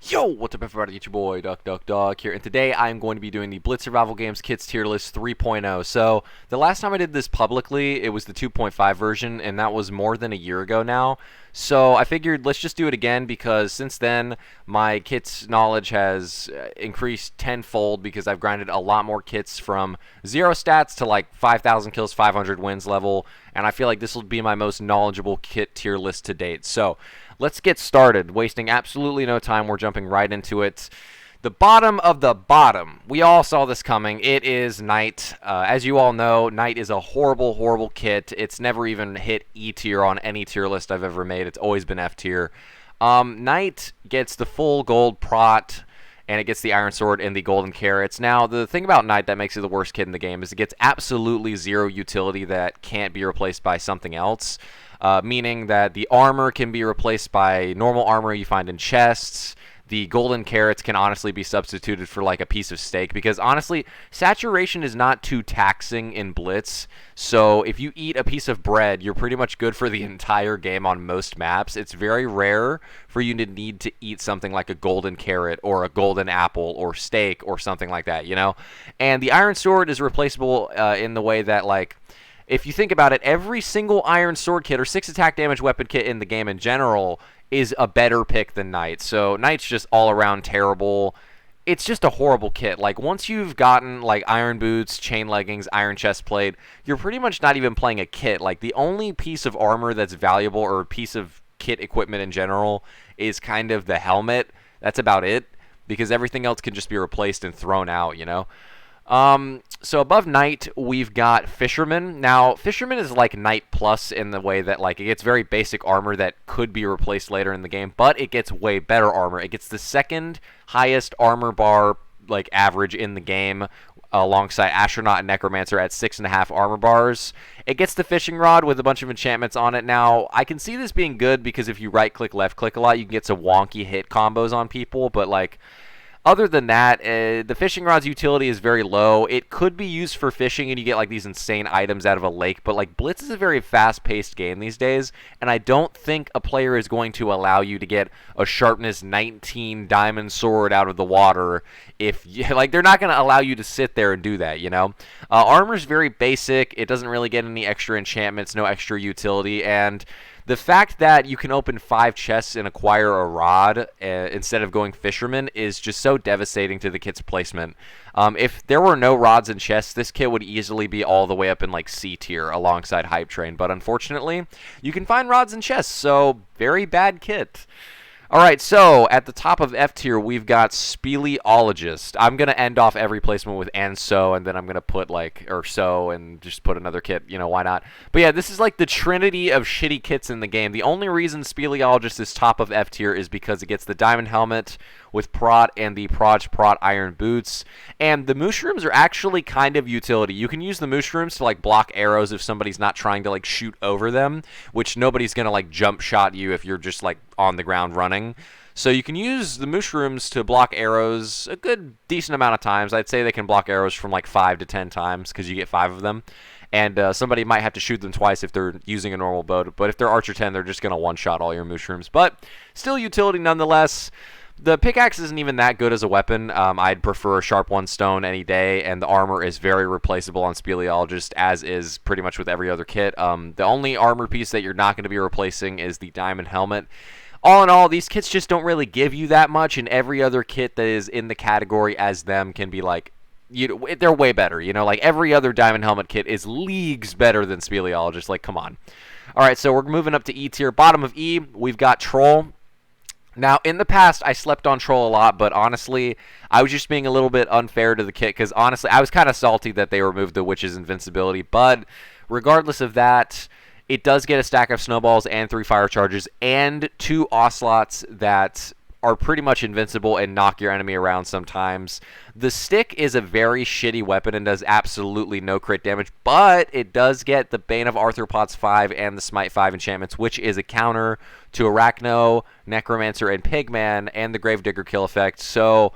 Yo, what's up everybody, it's your boy Duck here, and today I'm going to be doing the Blitz Survival Games Kits Tier List 3.0. So, the last time I did this publicly, it was the 2.5 version, and that was more than a year ago now. So, I figured let's just do it again, because since then, my kits knowledge has increased tenfold, because I've grinded a lot more kits from 0 stats to like 5,000 kills, 500 wins level, and I feel like this will be my most knowledgeable kit tier list to date. So, let's get started, wasting absolutely no time. We're jumping right into it. The bottom of the bottom. We all saw this coming. It is Knight. As you all know, Knight is a horrible, horrible kit. It's never even hit E tier on any tier list I've ever made. It's always been F tier. Knight gets the full gold prot, and it gets the Iron Sword and the Golden Carrots. Now, the thing about Knight that makes it the worst kit in the game is it gets absolutely zero utility that can't be replaced by something else. Meaning that the armor can be replaced by normal armor you find in chests. The golden carrots can honestly be substituted for like a piece of steak, because honestly, saturation is not too taxing in Blitz. So if you eat a piece of bread, you're pretty much good for the entire game on most maps. It's very rare for you to need to eat something like a golden carrot or a golden apple or steak or something like that, you know? And the Iron Sword is replaceable in the way that, like, if you think about it, every single Iron Sword kit or 6 attack damage weapon kit in the game in general is a better pick than Knight. So Knight's just all around terrible. It's just a horrible kit. Like, once you've gotten like iron boots, chain leggings, iron chest plate, you're pretty much not even playing a kit. Like, the only piece of armor that's valuable, or a piece of kit equipment in general, is kind of the helmet. That's about it, because everything else can just be replaced and thrown out, you know? So above Knight, we've got Fisherman. Now, Fisherman is like Knight Plus in the way that, like, it gets very basic armor that could be replaced later in the game, but it gets way better armor. It gets the second highest armor bar, like, average in the game, alongside Astronaut and Necromancer at 6.5 armor bars. It gets the Fishing Rod with a bunch of enchantments on it. Now, I can see this being good because if you right-click, left-click a lot, you can get some wonky hit combos on people, but, like, other than that, the fishing rod's utility is very low. It could be used for fishing, and you get like these insane items out of a lake, but like Blitz is a very fast-paced game these days, and I don't think a player is going to allow you to get a sharpness 19 diamond sword out of the water if you, like, they're not going to allow you to sit there and do that, you know? Armor's very basic. It doesn't really get any extra enchantments, no extra utility, and the fact that you can open 5 chests and acquire a rod instead of going Fisherman is just so devastating to the kit's placement. If there were no rods and chests, this kit would easily be all the way up in like C tier alongside Hype Train, but unfortunately, you can find rods and chests, so very bad kit. Alright, so at the top of F tier, we've got Speleologist. I'm going to end off every placement with and so, and then I'm going to put like, or so, and just put another kit, you know, why not? But yeah, this is like the trinity of shitty kits in the game. The only reason Speleologist is top of F tier is because it gets the Diamond Helmet with Prot and the Prot Iron Boots. And the Mushrooms are actually kind of utility. You can use the Mushrooms to like block arrows if somebody's not trying to like shoot over them, which nobody's going to like jump shot you if you're just like on the ground running. So you can use the Mushrooms to block arrows a good decent amount of times. I'd say they can block arrows from like 5 to 10 times because you get 5 of them. And somebody might have to shoot them twice if they're using a normal bow. But if they're Archer 10, they're just going to one-shot all your Mushrooms. But still utility nonetheless. The pickaxe isn't even that good as a weapon. I'd prefer a sharp 1 stone any day, and the armor is very replaceable on Speleologist, as is pretty much with every other kit. The only armor piece that you're not going to be replacing is the Diamond Helmet. All in all, these kits just don't really give you that much, and every other kit that is in the category as them can be like, they're way better, you know? Like, every other Diamond Helmet kit is leagues better than Speleologist. Like, come on. Alright, so we're moving up to E tier. Bottom of E, we've got Troll. Now, in the past, I slept on Troll a lot, but honestly, I was just being a little bit unfair to the kit, because honestly, I was kind of salty that they removed the Witch's invincibility, but regardless of that, it does get a stack of snowballs and 3 fire charges and 2 ocelots that are pretty much invincible and knock your enemy around sometimes. The stick is a very shitty weapon and does absolutely no crit damage, but it does get the Bane of Arthropods 5 and the Smite 5 enchantments, which is a counter to Arachno, Necromancer, and Pigman, and the Gravedigger kill effect. So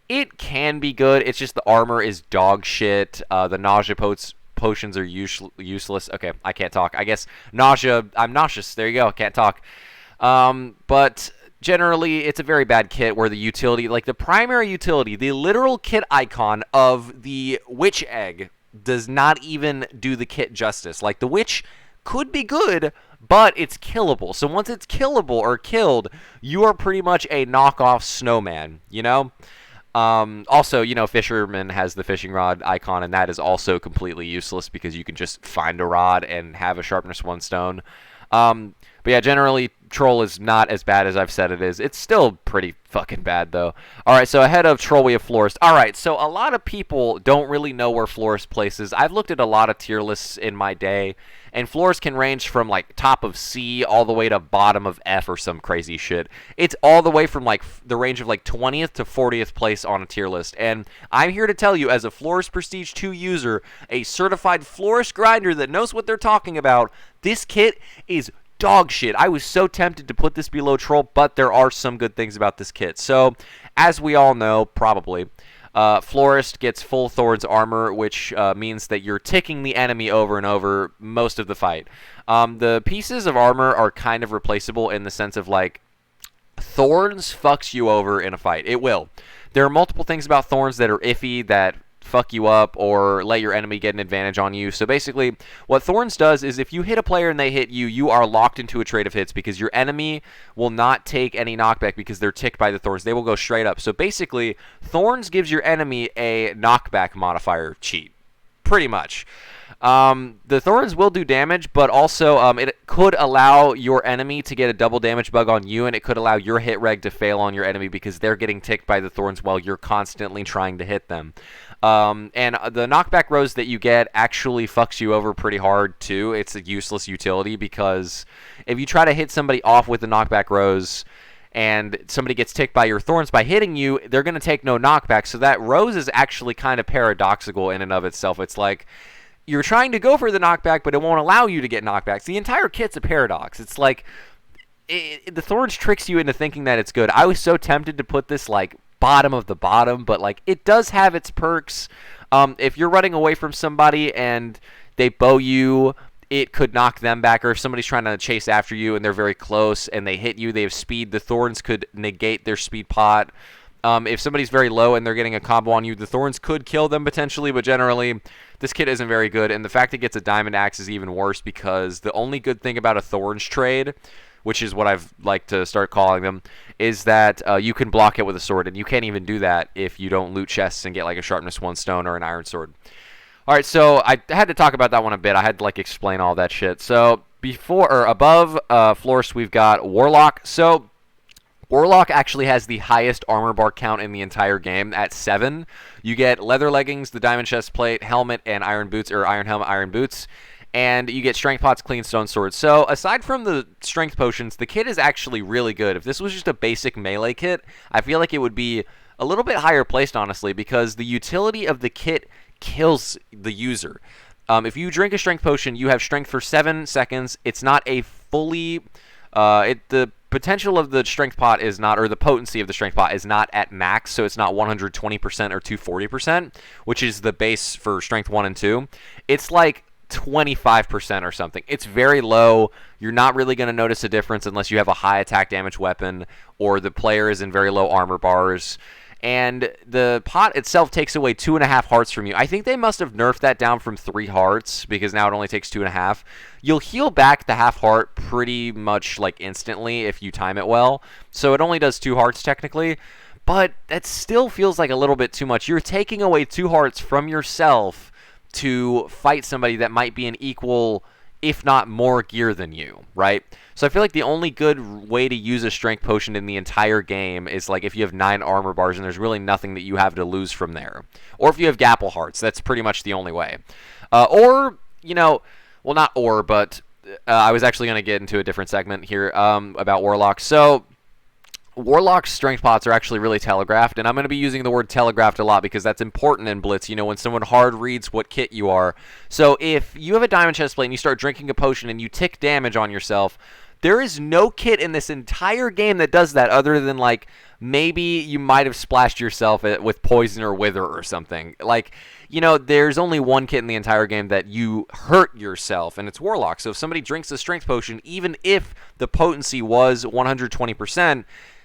it can be good. It's just the armor is dog shit. The nausea potions are useless. Okay, I can't talk. I guess nausea. I'm nauseous. There you go. Can't talk. But generally, it's a very bad kit where the utility, like the primary utility, the literal kit icon of the witch egg does not even do the kit justice. Like, the witch could be good, but it's killable. So once it's killable or killed, you are pretty much a knockoff snowman, you know? Also, you know, Fisherman has the fishing rod icon, and that is also completely useless because you can just find a rod and have a sharpness 1 stone. But yeah, generally, Troll is not as bad as I've said it is. It's still pretty fucking bad, though. Alright, so ahead of Troll, we have Florist. Alright, so a lot of people don't really know where Florist places. I've looked at a lot of tier lists in my day, and Florist can range from, like, top of C all the way to bottom of F or some crazy shit. It's all the way from, like, the range of, like, 20th to 40th place on a tier list. And I'm here to tell you, as a Florist Prestige 2 user, a certified Florist grinder that knows what they're talking about, this kit is dog shit. I was so tempted to put this below Troll, but there are some good things about this kit. So, as we all know, probably, Florist gets full Thorns armor, which means that you're ticking the enemy over and over most of the fight. The pieces of armor are kind of replaceable in the sense of, like, Thorns fucks you over in a fight. It will. There are multiple things about Thorns that are iffy, that fuck you up or let your enemy get an advantage on you. So basically, what Thorns does is if you hit a player and they hit you, you are locked into a trade of hits because your enemy will not take any knockback because they're ticked by the Thorns. They will go straight up. So basically, Thorns gives your enemy a knockback modifier cheat, pretty much. The Thorns will do damage, but also it could allow your enemy to get a double damage bug on you, and it could allow your hit reg to fail on your enemy because they're getting ticked by the Thorns while you're constantly trying to hit them. And the knockback rose that you get actually fucks you over pretty hard, too. It's a useless utility because if you try to hit somebody off with the knockback rose and somebody gets ticked by your Thorns by hitting you, they're going to take no knockback. So that rose is actually kind of paradoxical in and of itself. It's like you're trying to go for the knockback, but it won't allow you to get knockbacks. The entire kit's a paradox. It's like the Thorns tricks you into thinking that it's good. I was so tempted to put this, like, bottom of the bottom, but, like, it does have its perks. If you're running away from somebody and they bow you, it could knock them back, or if somebody's trying to chase after you and they're very close and they hit you, they have speed, the Thorns could negate their speed pot. If somebody's very low and they're getting a combo on you, the Thorns could kill them potentially, but generally, this kit isn't very good, and the fact it gets a Diamond Axe is even worse because the only good thing about a Thorns trade, which is what I've liked to start calling them, is that you can block it with a sword, and you can't even do that if you don't loot chests and get, like, a sharpness 1 stone or an iron sword. Alright, so I had to talk about that one a bit. I had to, like, explain all that shit. So, above Florist, we've got Warlock. So, Warlock actually has the highest armor bar count in the entire game at 7. You get leather leggings, the diamond chest plate, helmet, and iron boots, or iron helmet, iron boots. And you get strength pots, clean stone swords. So aside from the strength potions, the kit is actually really good. If this was just a basic melee kit, I feel like it would be a little bit higher placed, honestly, because the utility of the kit kills the user. If you drink a strength potion, you have strength for 7 seconds. It's not a fully... the potential of the strength pot is not, or the potency of the strength pot is not at max, so it's not 120% or 240%, which is the base for strength 1 and 2. It's like 25% or something. It's very low. You're not really going to notice a difference unless you have a high attack damage weapon or the player is in very low armor bars. And the pot itself takes away 2.5 hearts from you. I think they must have nerfed that down from 3 hearts because now it only takes 2.5. You'll heal back the half heart pretty much like instantly if you time it well. So it only does 2 hearts technically. But that still feels like a little bit too much. You're taking away 2 hearts from yourself to fight somebody that might be an equal, if not more gear than you, right? So I feel like the only good way to use a strength potion in the entire game is like if you have 9 armor bars and there's really nothing that you have to lose from there. Or if you have Gapple hearts, that's pretty much the only way. Or, you know, well not or, but I was actually going to get into a different segment here about Warlock. So Warlock's strength pots are actually really telegraphed, and I'm going to be using the word telegraphed a lot because that's important in Blitz, you know, when someone hard reads what kit you are. So if you have a diamond chest plate and you start drinking a potion and you tick damage on yourself, there is no kit in this entire game that does that other than, like, maybe you might have splashed yourself with poison or wither or something. Like, you know, there's only one kit in the entire game that you hurt yourself, and it's Warlock. So if somebody drinks a strength potion, even if the potency was 120%,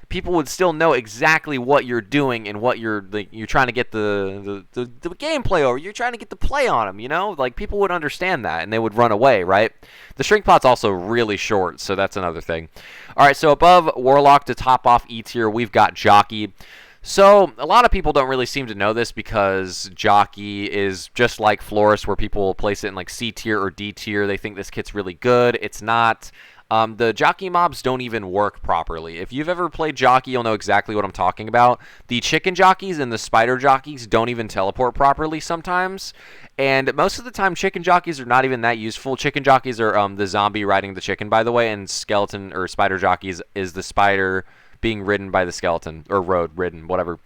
people would still know exactly what you're doing and what you're trying to get the gameplay over. You're trying to get the play on them, you know? Like, people would understand that, and they would run away, right? The shrink pot's also really short, so that's another thing. All right, so above Warlock to top off E tier, we've got Jockey. So, a lot of people don't really seem to know this because Jockey is just like Florist, where people will place it in like C tier or D tier. They think this kit's really good. It's not. The Jockey mobs don't even work properly. If you've ever played Jockey, you'll know exactly what I'm talking about. The chicken jockeys and the spider jockeys don't even teleport properly sometimes. And most of the time, chicken jockeys are not even that useful. Chicken jockeys are the zombie riding the chicken, by the way, and skeleton or spider jockeys is the spider being ridden by the skeleton, or ridden, whatever.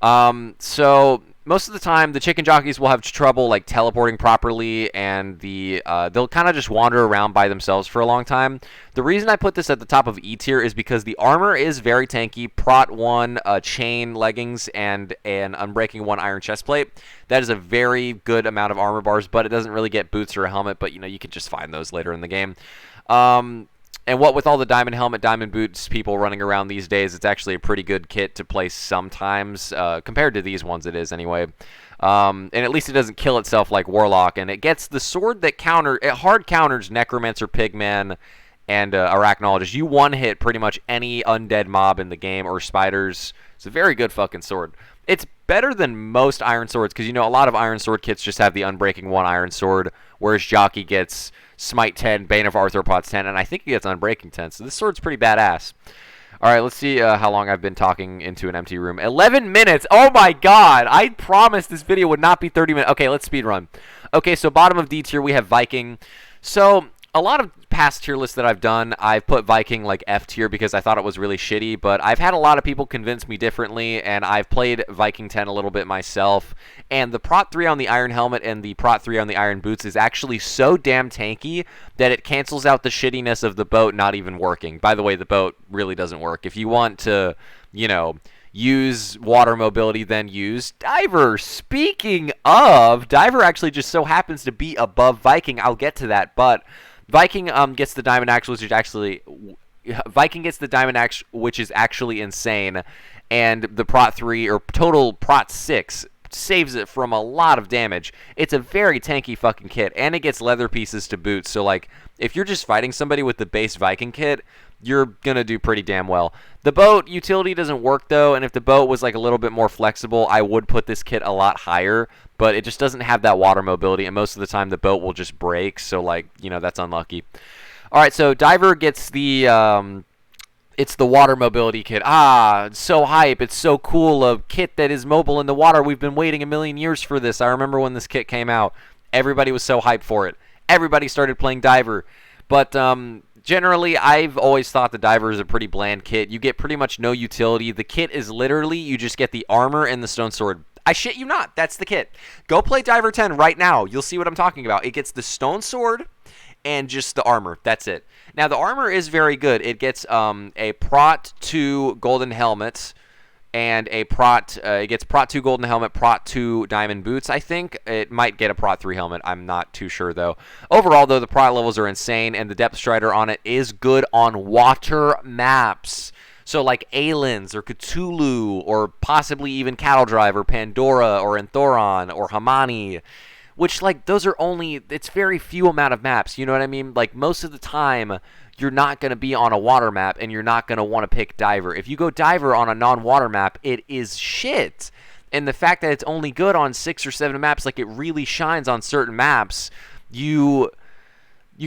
So most of the time, the chicken jockeys will have trouble like teleporting properly, and they'll kind of just wander around by themselves for a long time. The reason I put this at the top of E tier is because the armor is very tanky. Prot 1, chain leggings, and an Unbreaking 1 iron chestplate. That is a very good amount of armor bars, but it doesn't really get boots or a helmet, but you can just find those later in the game. And what with all the diamond helmet, diamond boots people running around these days, it's actually a pretty good kit to place sometimes. Compared to these ones, it is anyway. And at least it doesn't kill itself like Warlock. And it gets the sword that hard counters Necromancer, Pigman, and Arachnologist. You one-hit pretty much any undead mob in the game or spiders. It's a very good fucking sword. It's better than most iron swords because, a lot of iron sword kits just have the Unbreaking 1 iron sword, whereas Jockey gets Smite 10, Bane of Arthropods 10, and I think he gets Unbreaking 10, so this sword's pretty badass. All right, let's see how long I've been talking into an empty room. 11 minutes! Oh my god! I promised this video would not be 30 minutes. Okay, let's speedrun. Okay, so bottom of D tier, we have Viking. So, a lot of past tier lists that I've done, I've put Viking like F tier because I thought it was really shitty, but I've had a lot of people convince me differently, and I've played Viking 10 a little bit myself, and the Prot 3 on the iron helmet and the Prot 3 on the iron boots is actually so damn tanky that it cancels out the shittiness of the boat not even working. By the way, the boat really doesn't work. If you want to, use water mobility, then use Diver. Speaking of, Diver actually just so happens to be above Viking. I'll get to that, but Viking gets the Diamond Axe, which is actually insane, and the Prot 3 or total Prot 6 saves it from a lot of damage. It's a very tanky fucking kit, and it gets leather pieces to boot. So like, if you're just fighting somebody with the base Viking kit, you're gonna do pretty damn well. The boat utility doesn't work though, and if the boat was like a little bit more flexible, I would put this kit a lot higher, but it just doesn't have that water mobility, and most of the time the boat will just break, so like, that's unlucky. Alright, so Diver gets the it's the water mobility kit. It's so hype. It's so cool. A kit that is mobile in the water. We've been waiting a million years for this. I remember when this kit came out. Everybody was so hyped for it. Everybody started playing Diver. But generally, I've always thought the Diver is a pretty bland kit. You get pretty much no utility. The kit is literally, you just get the armor and the stone sword. I shit you not. That's the kit. Go play Diver 10 right now. You'll see what I'm talking about. It gets the stone sword and just the armor. That's it. Now, the armor is very good. It gets a Prot 2 golden helmet and it gets Prot 2 golden helmet, Prot 2 diamond boots, I think. It might get a Prot 3 helmet. I'm not too sure, though. Overall, though, the Prot levels are insane, and the Depth Strider on it is good on water maps. So, like Aelin's or Cthulhu or possibly even Cattle Drive or Pandora or Enthoron or Hamani. Which, like, those are only, it's very few amount of maps, you know what I mean? Like, most of the time, you're not going to be on a water map, and you're not going to want to pick Diver. If you go Diver on a non-water map, it is shit. And the fact that it's only good on 6 or 7 maps, like, it really shines on certain maps, you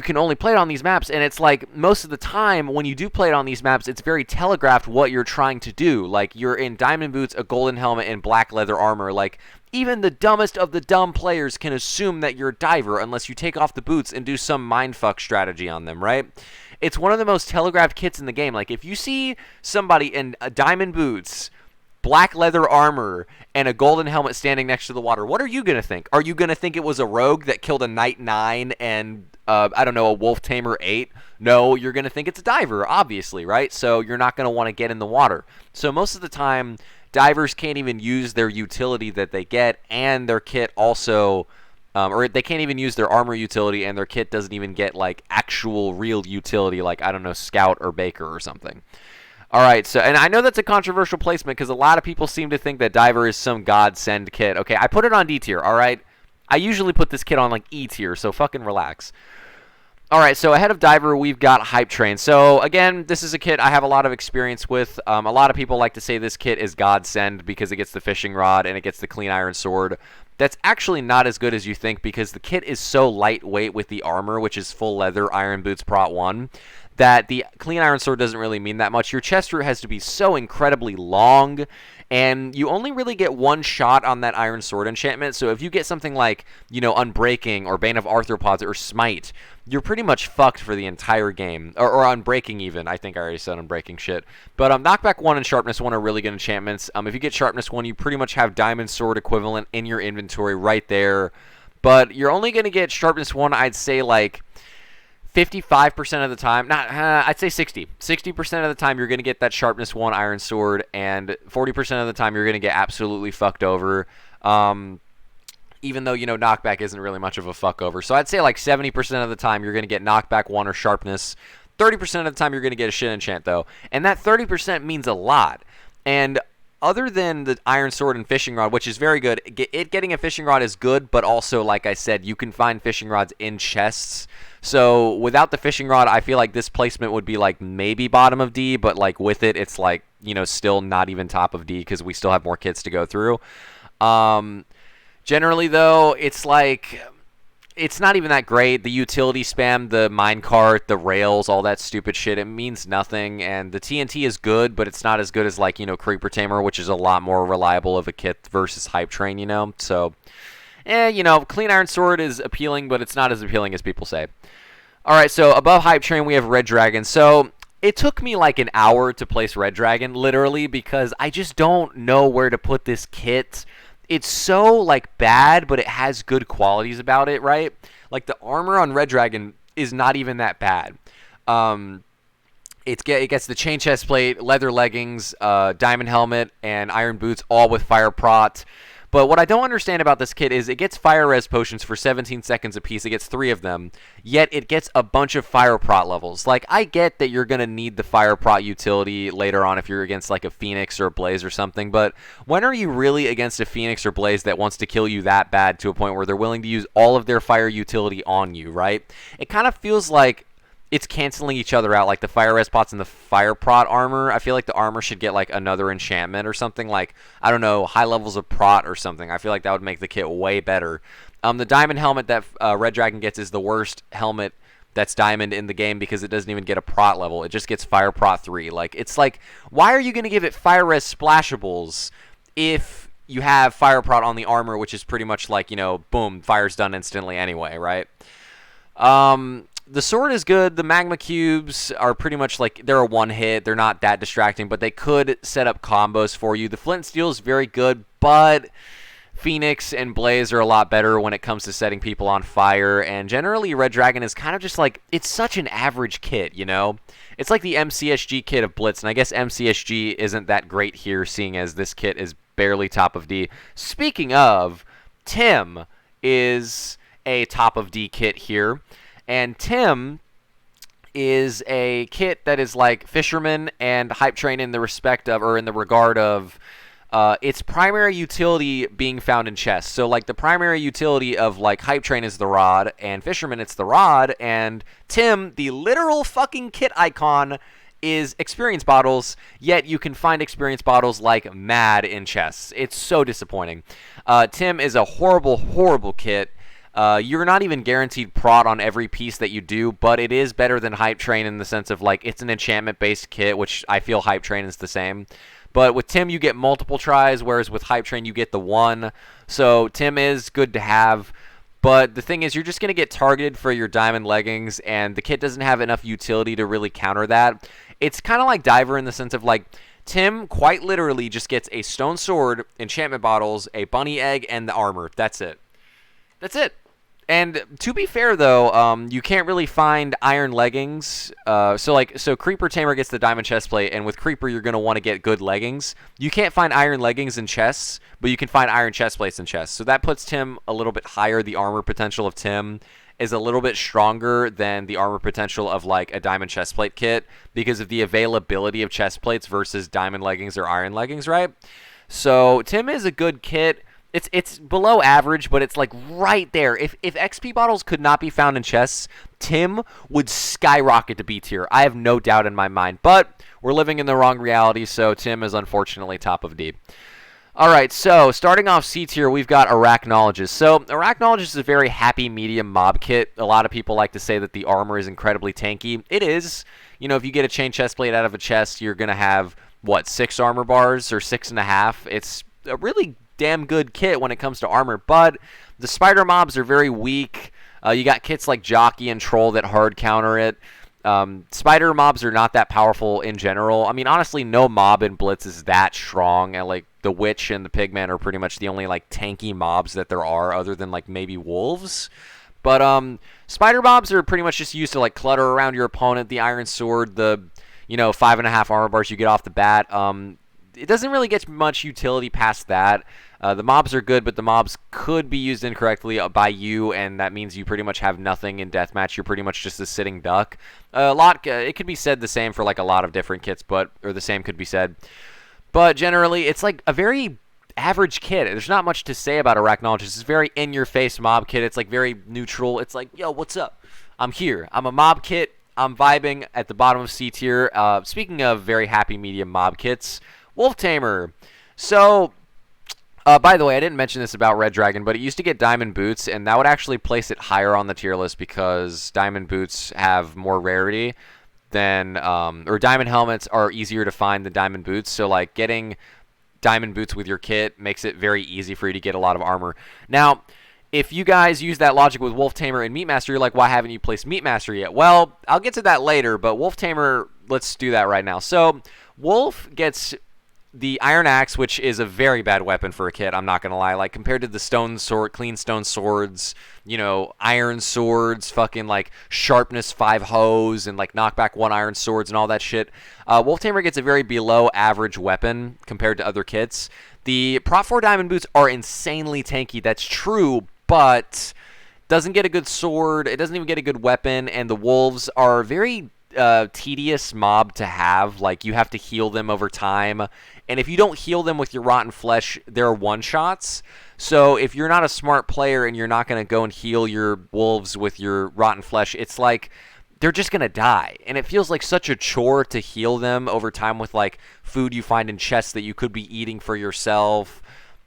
can only play it on these maps, and it's like, most of the time, when you do play it on these maps, it's very telegraphed what you're trying to do. Like, you're in diamond boots, a golden helmet, and black leather armor. Like, even the dumbest of the dumb players can assume that you're a Diver unless you take off the boots and do some mindfuck strategy on them, right? It's one of the most telegraphed kits in the game. Like, if you see somebody in diamond boots, black leather armor, and a golden helmet standing next to the water, what are you going to think? Are you going to think it was a rogue that killed a Knight 9 and, I don't know, a Wolf Tamer 8? No, you're going to think it's a Diver, obviously, right? So you're not going to want to get in the water. So most of the time, Divers can't even use their utility that they get, and their kit also, or they can't even use their armor utility, and their kit doesn't even get, like, actual real utility, like, I don't know, Scout or Baker or something. All right, so, and I know that's a controversial placement because a lot of people seem to think that Diver is some godsend kit. Okay, I put it on D tier, all right? I usually put this kit on, like, E tier, so fucking relax. All right, so ahead of Diver, we've got Hype Train. So, again, this is a kit I have a lot of experience with. A lot of people like to say this kit is godsend because it gets the fishing rod and it gets the clean iron sword. That's actually not as good as you think because the kit is so lightweight with the armor, which is full leather, iron boots, prot 1, that the clean iron sword doesn't really mean that much. Your chest route has to be so incredibly long, and you only really get one shot on that iron sword enchantment. So if you get something like, you know, Unbreaking or Bane of Arthropods or Smite, you're pretty much fucked for the entire game. Or Unbreaking even. I think I already said Unbreaking shit. But Knockback 1 and Sharpness 1 are really good enchantments. If you get Sharpness 1, you pretty much have Diamond Sword equivalent in your inventory right there. But you're only going to get Sharpness 1, I'd say, like 55% of the time, I'd say 60. 60% of the time you're going to get that Sharpness 1 Iron Sword, and 40% of the time you're going to get absolutely fucked over. Even though, you know, Knockback isn't really much of a fuck over. So I'd say like 70% of the time you're going to get Knockback 1 or Sharpness. 30% of the time you're going to get a shit enchant, though. And that 30% means a lot. And other than the Iron Sword and Fishing Rod, which is very good, getting a Fishing Rod is good, but also, like I said, you can find Fishing Rods in chests. So without the Fishing Rod, I feel like this placement would be like maybe bottom of D, but like with it, it's like, you know, still not even top of D because we still have more kits to go through. Generally, though, it's like, it's not even that great. The utility spam, the minecart, the rails, all that stupid shit, it means nothing. And the TNT is good, but it's not as good as, like, you know, Creeper Tamer, which is a lot more reliable of a kit versus Hype Train, you know? So, you know, Clean Iron Sword is appealing, but it's not as appealing as people say. All right, so above Hype Train, we have Red Dragon. So it took me like an hour to place Red Dragon, literally, because I just don't know where to put this kit. It's so, like, bad, but it has good qualities about it, right? Like, the armor on Red Dragon is not even that bad. It gets the chain chest plate, leather leggings, diamond helmet, and iron boots, all with fire prot. But what I don't understand about this kit is it gets fire res potions for 17 seconds apiece. It gets 3 of them, yet it gets a bunch of fire prot levels. Like, I get that you're going to need the fire prot utility later on if you're against, like, a Phoenix or a Blaze or something, but when are you really against a Phoenix or Blaze that wants to kill you that bad to a point where they're willing to use all of their fire utility on you, right? It kind of feels like it's canceling each other out, like the fire res pots and the fire prot armor. I feel like the armor should get like another enchantment or something, like, I don't know, high levels of prot or something. I feel like that would make the kit way better. The diamond helmet that Red Dragon gets is the worst helmet that's diamond in the game because it doesn't even get a prot level. It just gets fire prot 3. Like, it's like, why are you going to give it fire res splashables if you have fire prot on the armor, which is pretty much like, you know, boom, fire's done instantly anyway, right? The sword is good. The magma cubes are pretty much like, they're a one-hit. They're not that distracting, but they could set up combos for you. The flint and steel is very good, but Phoenix and Blaze are a lot better when it comes to setting people on fire, and generally Red Dragon is kind of just like, it's such an average kit, you know? It's like the MCSG kit of Blitz, and I guess MCSG isn't that great here, seeing as this kit is barely top of D. Speaking of, Tim is a top of D kit here. And Tim is a kit that is like Fisherman and Hype Train in the respect of, or in the regard of, its primary utility being found in chests. So, like, the primary utility of, like, Hype Train is the rod, and Fisherman, it's the rod, and Tim, the literal fucking kit icon, is experience bottles, yet you can find experience bottles like mad in chests. It's so disappointing. Tim is a horrible, horrible kit. You're not even guaranteed prot on every piece that you do, but it is better than Hype Train in the sense of, like, it's an enchantment-based kit, which I feel Hype Train is the same. But with Tim, you get multiple tries, whereas with Hype Train, you get the one. So Tim is good to have. But the thing is, you're just going to get targeted for your diamond leggings, and the kit doesn't have enough utility to really counter that. It's kind of like Diver in the sense of, like, Tim quite literally just gets a stone sword, enchantment bottles, a bunny egg, and the armor. That's it. That's it. And to be fair, though, you can't really find iron leggings. So Creeper Tamer gets the diamond chestplate, and with Creeper, you're going to want to get good leggings. You can't find iron leggings in chests, but you can find iron chestplates in chests. So that puts Tim a little bit higher, the armor potential of Tim. is a little bit stronger than the armor potential of like a diamond chestplate kit because of the availability of chestplates versus diamond leggings or iron leggings, right? So Tim is a good kit. It's below average, but it's like right there. If XP bottles could not be found in chests, Tim would skyrocket to B tier. I have no doubt in my mind. But we're living in the wrong reality, so Tim is unfortunately top of D. Alright, so starting off C tier, we've got Arachnologist. So Arachnologist is a very happy medium mob kit. A lot of people like to say that the armor is incredibly tanky. It is. You know, if you get a chain chestplate out of a chest, you're going to have, what, 6 armor bars or 6.5? It's a really damn good kit when it comes to armor, but the spider mobs are very weak. You got kits like Jockey and Troll that hard counter it. Spider mobs are not that powerful in general. I mean, honestly, no mob in Blitz is that strong, and like the Witch and the Pigman are pretty much the only like tanky mobs that there are, other than like maybe wolves. But spider mobs are pretty much just used to like clutter around your opponent. The Iron Sword, the 5.5 armor bars you get off the bat. It doesn't really get much utility past that. The mobs are good, but the mobs could be used incorrectly by you, and that means you pretty much have nothing in deathmatch. You're pretty much just a sitting duck. It could be said the same for like a lot of different kits, or the same could be said. But generally, it's like a very average kit. There's not much to say about Arachnologist. It's a very in-your-face mob kit. It's like very neutral. It's like, yo, what's up? I'm here. I'm a mob kit. I'm vibing at the bottom of C tier. Speaking of very happy medium mob kits, Wolf Tamer. So, by the way, I didn't mention this about Red Dragon, but it used to get diamond boots, and that would actually place it higher on the tier list because diamond boots have more rarity than, or diamond helmets are easier to find than diamond boots. So, like, getting diamond boots with your kit makes it very easy for you to get a lot of armor. Now, if you guys use that logic with Wolf Tamer and Meat Master, you're like, why haven't you placed Meat Master yet? Well, I'll get to that later, but Wolf Tamer, let's do that right now. So, Wolf gets the Iron Axe, which is a very bad weapon for a kit, I'm not going to lie. Like, compared to the stone sword, clean stone swords, iron swords, fucking, like, sharpness 5 hose, and, like, knockback 1 iron swords and all that shit. Wolf Tamer gets a very below average weapon compared to other kits. The Prot 4 Diamond Boots are insanely tanky, that's true, but doesn't get a good sword, it doesn't even get a good weapon, and the wolves are very tedious mob to have. Like, you have to heal them over time, and if you don't heal them with your rotten flesh, they're one-shots. So if you're not a smart player and you're not going to go and heal your wolves with your rotten flesh, it's like they're just going to die, and it feels like such a chore to heal them over time with like food you find in chests that you could be eating for yourself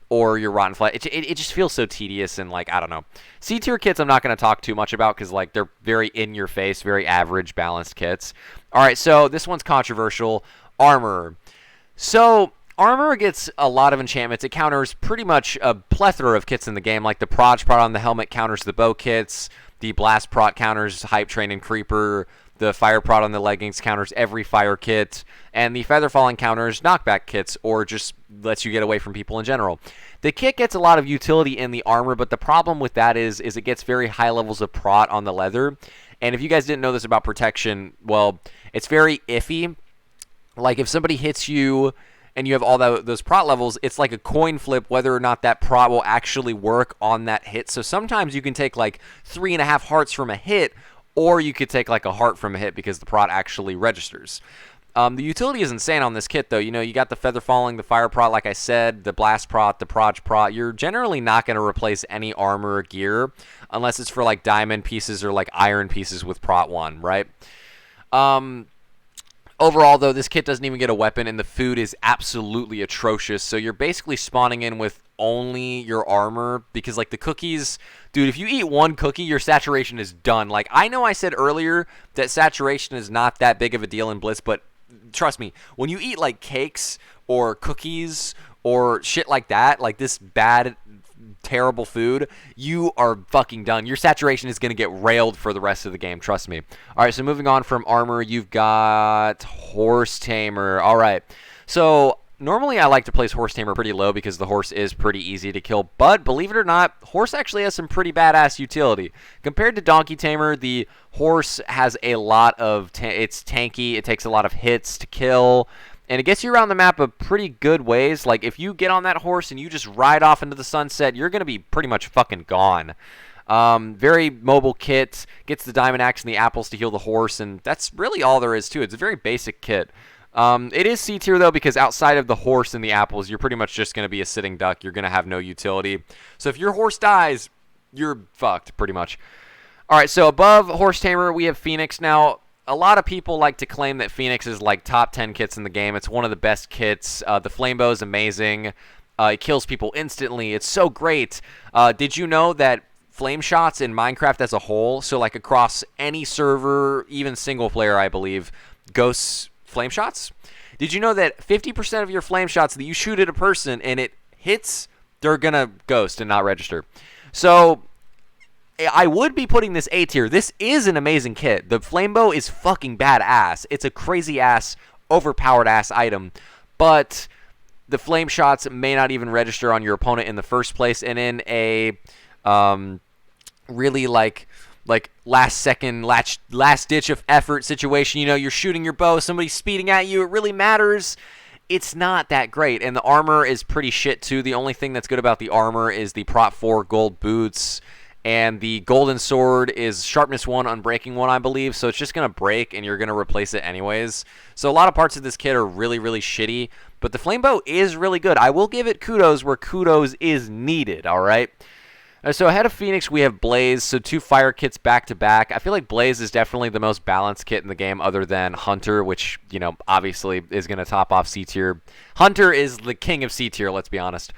or your rotten flesh. It just feels so tedious, and like, I don't know. C tier kits I'm not going to talk too much about because like they're very in your face, very average balanced kits. Alright, so this one's controversial. Armor. So armor gets a lot of enchantments. It counters pretty much a plethora of kits in the game, like the Proj Prot on the helmet counters the bow kits, the Blast Prot counters Hype Train and Creeper, the Fire Prot on the leggings counters every fire kit, and the Feather Falling counters knockback kits, or just lets you get away from people in general. The kit gets a lot of utility in the armor, but the problem with that is it gets very high levels of prot on the leather. And if you guys didn't know this about protection, well, it's very iffy. Like, if somebody hits you and you have all those prot levels, it's like a coin flip whether or not that prot will actually work on that hit. So sometimes you can take like 3.5 hearts from a hit, or you could take like a heart from a hit because the prot actually registers. The utility is insane on this kit, though. You got the Feather Falling, the Fire Prot, like I said, the Blast Prot, the Proj Prot. You're generally not going to replace any armor or gear unless it's for like diamond pieces or like iron pieces with Prot 1, right? Overall, though, this kit doesn't even get a weapon, and the food is absolutely atrocious. So you're basically spawning in with only your armor, because like the cookies, dude, if you eat one cookie, your saturation is done. Like, I know I said earlier that saturation is not that big of a deal in Blitz, but trust me, when you eat like cakes or cookies or shit like that, like this bad, terrible food, you are fucking done. Your saturation is going to get railed for the rest of the game, trust me. All right, so moving on from armor, you've got Horse Tamer. All right, so normally I like to place Horse Tamer pretty low because the horse is pretty easy to kill, but believe it or not, horse actually has some pretty badass utility. Compared to Donkey Tamer, the horse has a lot of, it's tanky, it takes a lot of hits to kill, and it gets you around the map a pretty good ways. Like, if you get on that horse and you just ride off into the sunset, you're going to be pretty much fucking gone. Very mobile kit, gets the diamond axe and the apples to heal the horse, and that's really all there is to it. It's a very basic kit. It is C tier though, because outside of the horse and the apples, you're pretty much just going to be a sitting duck. You're going to have no utility. So if your horse dies, you're fucked pretty much. All right, so above Horse Tamer, we have Phoenix. Now, a lot of people like to claim that Phoenix is like top 10 kits in the game. It's one of the best kits. The flame bow is amazing. It kills people instantly. It's so great. Did you know that flame shots in Minecraft as a whole, so like across any server, even single player, I believe, ghosts flame shots? Did you know that 50% of your flame shots that you shoot at a person and it hits, they're going to ghost and not register? So I would be putting this A tier. This is an amazing kit. The flame bow is fucking badass. It's a crazy ass, overpowered ass item, but the flame shots may not even register on your opponent in the first place, and in a really like last second, last ditch of effort situation, you know, you're shooting your bow, somebody's speeding at you, it really matters. It's not that great, and the armor is pretty shit too. The only thing that's good about the armor is the prot 4 gold boots, and the golden sword is sharpness 1, unbreaking 1, I believe, so it's just going to break and you're going to replace it anyways. So a lot of parts of this kit are really, really shitty, but the flame bow is really good. I will give it kudos where kudos is needed, all right? So ahead of Phoenix, we have Blaze, so 2 fire kits back to back. I feel like Blaze is definitely the most balanced kit in the game other than Hunter, which, you know, obviously is going to top off C tier. Hunter is the king of C tier, let's be honest.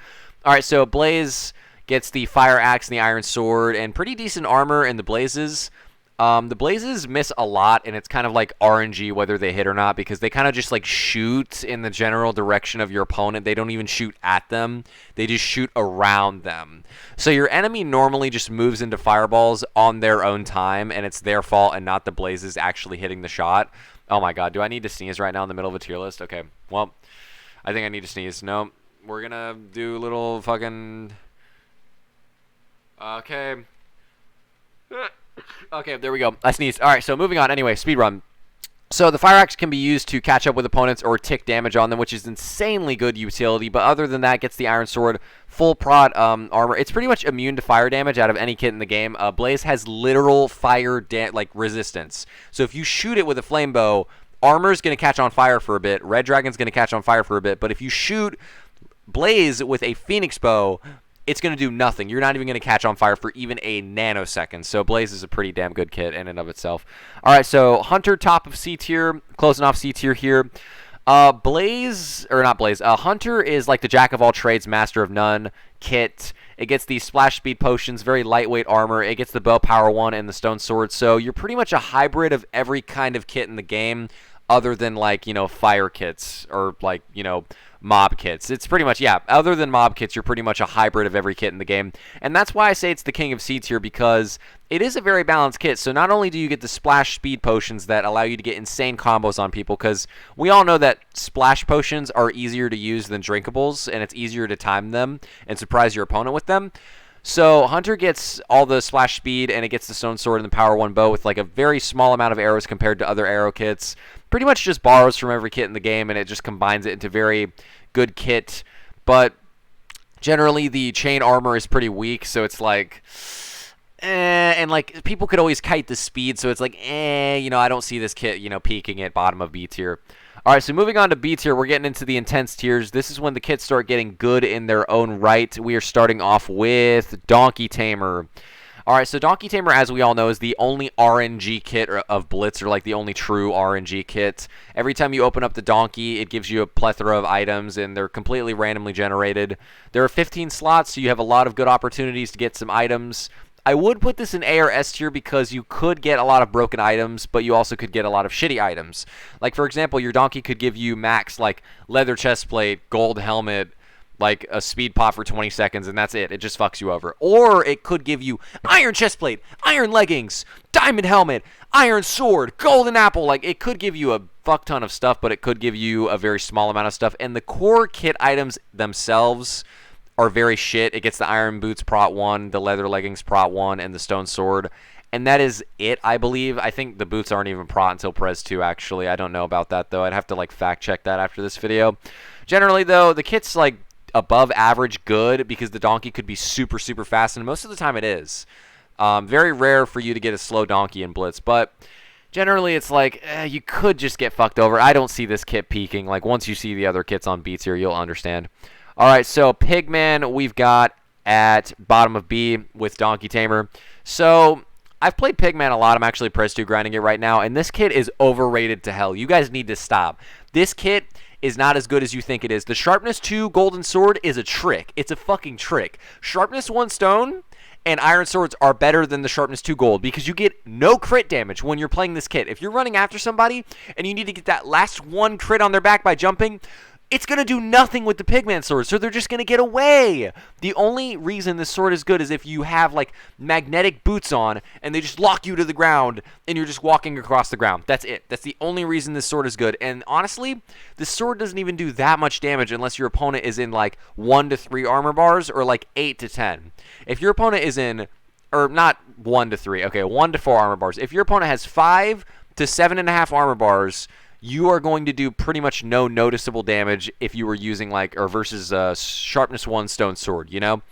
All right, so Blaze gets the fire axe and the iron sword and pretty decent armor in the Blazes. The Blazes miss a lot, and it's kind of like RNG whether they hit or not, because they kind of just like shoot in the general direction of your opponent. They don't even shoot at them. They just shoot around them. So your enemy normally just moves into fireballs on their own time, and it's their fault and not the Blazes actually hitting the shot. Oh my god, do I need to sneeze right now in the middle of a tier list? Okay, well, I think I need to sneeze. No, we're gonna do a little fucking... Okay. Okay, there we go. I sneezed. All right, so moving on. Anyway, speedrun. So the fire axe can be used to catch up with opponents or tick damage on them, which is insanely good utility. But other than that, gets the iron sword, full prot armor. It's pretty much immune to fire damage out of any kit in the game. Blaze has literal fire resistance. So if you shoot it with a flame bow, armor's going to catch on fire for a bit. Red dragon's going to catch on fire for a bit. But if you shoot Blaze with a phoenix bow, it's going to do nothing. You're not even going to catch on fire for even a nanosecond. So Blaze is a pretty damn good kit in and of itself. All right, so Hunter, top of C tier, closing off C tier here. Hunter is like the jack of all trades, master of none kit. It gets the splash speed potions, very lightweight armor. It gets the bow power 1 and the stone sword. So you're pretty much a hybrid of every kind of kit in the game, other than like, you know, fire kits or like, you know, mob kits. It's pretty much, yeah, other than mob kits, you're pretty much a hybrid of every kit in the game. And that's why I say it's the king of C tier, because it is a very balanced kit. So not only do you get the splash speed potions that allow you to get insane combos on people, because we all know that splash potions are easier to use than drinkables, and it's easier to time them and surprise your opponent with them. So Hunter gets all the splash speed, and it gets the stone sword and the power 1 bow with like a very small amount of arrows compared to other arrow kits. Pretty much just borrows from every kit in the game, and it just combines it into very good kit. But generally the chain armor is pretty weak, so it's like and like people could always kite the speed, so it's like you know, I don't see this kit, you know, peaking at bottom of B tier. All right, so moving on to B tier, we're getting into the intense tiers. This is when the kits start getting good in their own right. We are starting off with Donkey Tamer. All right, so Donkey Tamer, as we all know, is the only RNG kit of Blitz, or like the only true RNG kit. Every time you open up the Donkey, it gives you a plethora of items, and they're completely randomly generated. There are 15 slots, so you have a lot of good opportunities to get some items. I would put this in A or S tier because you could get a lot of broken items, but you also could get a lot of shitty items. Like, for example, your Donkey could give you max, like, leather chestplate, gold helmet, like a speed pop for 20 seconds, and that's it. It just fucks you over. Or it could give you iron chestplate, iron leggings, diamond helmet, iron sword, golden apple. Like, it could give you a fuck ton of stuff, but it could give you a very small amount of stuff. And the core kit items themselves are very shit. It gets the iron boots prot 1, the leather leggings prot 1, and the stone sword. And that is it, I believe. I think the boots aren't even prot until Prez 2, actually. I don't know about that, though. I'd have to, like, fact check that after this video. Generally, though, the kit's, like, above average good, because the Donkey could be super, super fast, and most of the time it is. Very rare for you to get a slow donkey in Blitz, but generally it's like you could just get fucked over. I don't see this kit peaking. Like once you see the other kits on beats here, you'll understand. All right, so Pigman we've got at bottom of B with Donkey Tamer. So I've played Pigman a lot. I'm actually Press 2 grinding it right now, and this kit is overrated to hell. You guys need to stop. This kit is not as good as you think it is. The Sharpness 2 Golden Sword is a trick. It's a fucking trick. Sharpness 1 Stone and Iron Swords are better than the Sharpness 2 Gold because you get no crit damage when you're playing this kit. If you're running after somebody and you need to get that last one crit on their back by jumping, it's going to do nothing with the Pigman sword, so they're just going to get away. The only reason this sword is good is if you have, like, magnetic boots on, and they just lock you to the ground, and you're just walking across the ground. That's it. That's the only reason this sword is good. And honestly, this sword doesn't even do that much damage unless your opponent is in, like, 1 to 3 armor bars, or, like, 8 to 10. If your opponent is in, or not 1 to 3, okay, 1 to 4 armor bars. If your opponent has 5 to 7.5 armor bars, you are going to do pretty much no noticeable damage if you were using, like, or versus Sharpness 1 Stone Sword, you know?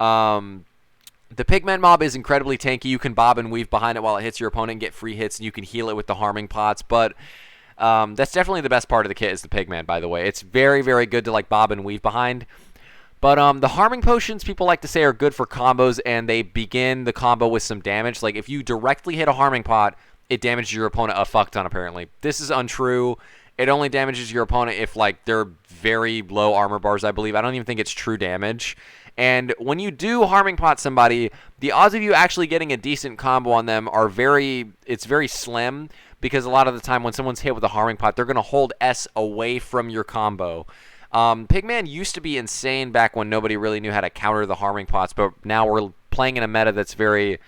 The Pigman mob is incredibly tanky. You can bob and weave behind it while it hits your opponent and get free hits, and you can heal it with the harming pots, but that's definitely the best part of the kit is the Pigman, by the way. It's very, very good to, like, bob and weave behind. But the harming potions, people like to say, are good for combos, and they begin the combo with some damage. Like, if you directly hit a harming pot, it damages your opponent a fuck ton, apparently. This is untrue. It only damages your opponent if, like, they're very low armor bars, I believe. I don't even think it's true damage. And when you do harming pot somebody, the odds of you actually getting a decent combo on them are very slim, because a lot of the time when someone's hit with a harming pot, they're going to hold S away from your combo. Pigman used to be insane back when nobody really knew how to counter the harming pots, but now we're playing in a meta that's very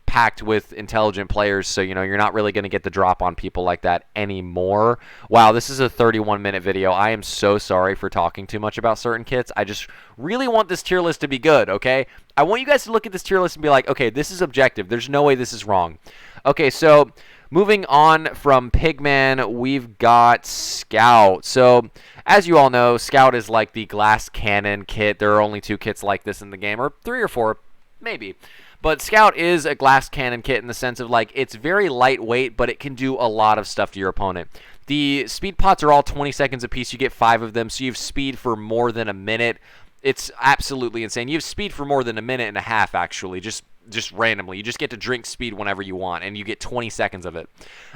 packed with intelligent players, so you know you're not really going to get the drop on people like that anymore. Wow, this is a 31-minute video. I am so sorry for talking too much about certain kits. I just really want this tier list to be good, okay? I want you guys to look at this tier list and be like, okay, this is objective. There's no way this is wrong. Okay, so moving on from Pigman, we've got Scout. So as you all know, Scout is like the glass cannon kit. There are only 2 kits like this in the game, or 3 or 4, maybe. But Scout is a glass cannon kit in the sense of, like, it's very lightweight, but it can do a lot of stuff to your opponent. The speed pots are all 20 seconds apiece. You get 5 of them, so you have speed for more than a minute. It's absolutely insane. You have speed for more than a minute and a half, actually, just randomly. You just get to drink speed whenever you want, and you get 20 seconds of it.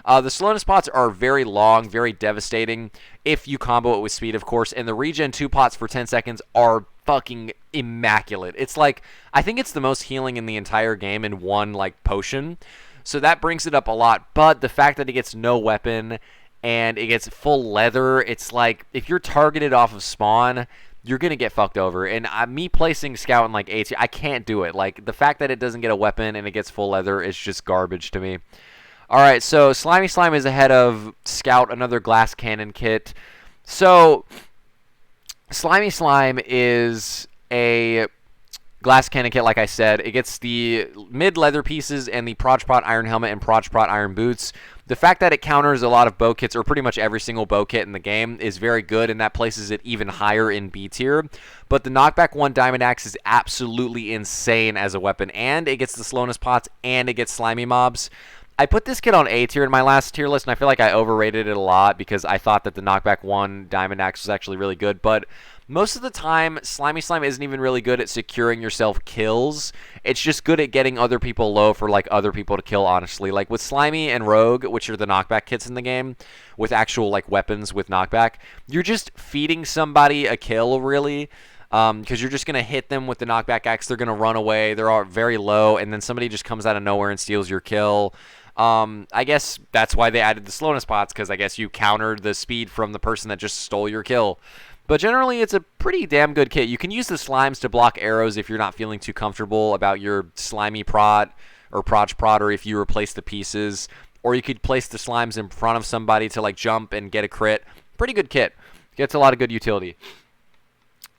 The slowness pots are very long, very devastating, if you combo it with speed, of course, and the regen 2 pots for 10 seconds are fucking immaculate. It's like, I think it's the most healing in the entire game in one, like, potion, so that brings it up a lot, but the fact that it gets no weapon and it gets full leather, it's like, if you're targeted off of spawn, you're going to get fucked over. And me placing Scout in, like, A tier, I can't do it. Like, the fact that it doesn't get a weapon and it gets full leather is just garbage to me. Alright, so Slimy Slime is ahead of Scout, another glass cannon kit. So Slimy Slime is a glass cannon kit, like I said. It gets the mid leather pieces and the Prot iron helmet and Prot iron boots. The fact that it counters a lot of bow kits, or pretty much every single bow kit in the game, is very good, and that places it even higher in B tier. But the knockback 1 diamond axe is absolutely insane as a weapon, and it gets the slowness pots, and it gets slimy mobs. I put this kit on A tier in my last tier list, and I feel like I overrated it a lot because I thought that the knockback 1 diamond axe was actually really good, but most of the time, Slimy Slime isn't even really good at securing yourself kills. It's just good at getting other people low for, like, other people to kill, honestly. Like, with Slimy and Rogue, which are the knockback kits in the game, with actual, like, weapons with knockback, you're just feeding somebody a kill, really, because you're just going to hit them with the knockback axe. They're going to run away. They're all very low, and then somebody just comes out of nowhere and steals your kill. I guess that's why they added the slowness pots, because I guess you countered the speed from the person that just stole your kill. But generally, it's a pretty damn good kit. You can use the slimes to block arrows if you're not feeling too comfortable about your slimy prot, or if you replace the pieces. Or you could place the slimes in front of somebody to, like, jump and get a crit. Pretty good kit. Gets a lot of good utility.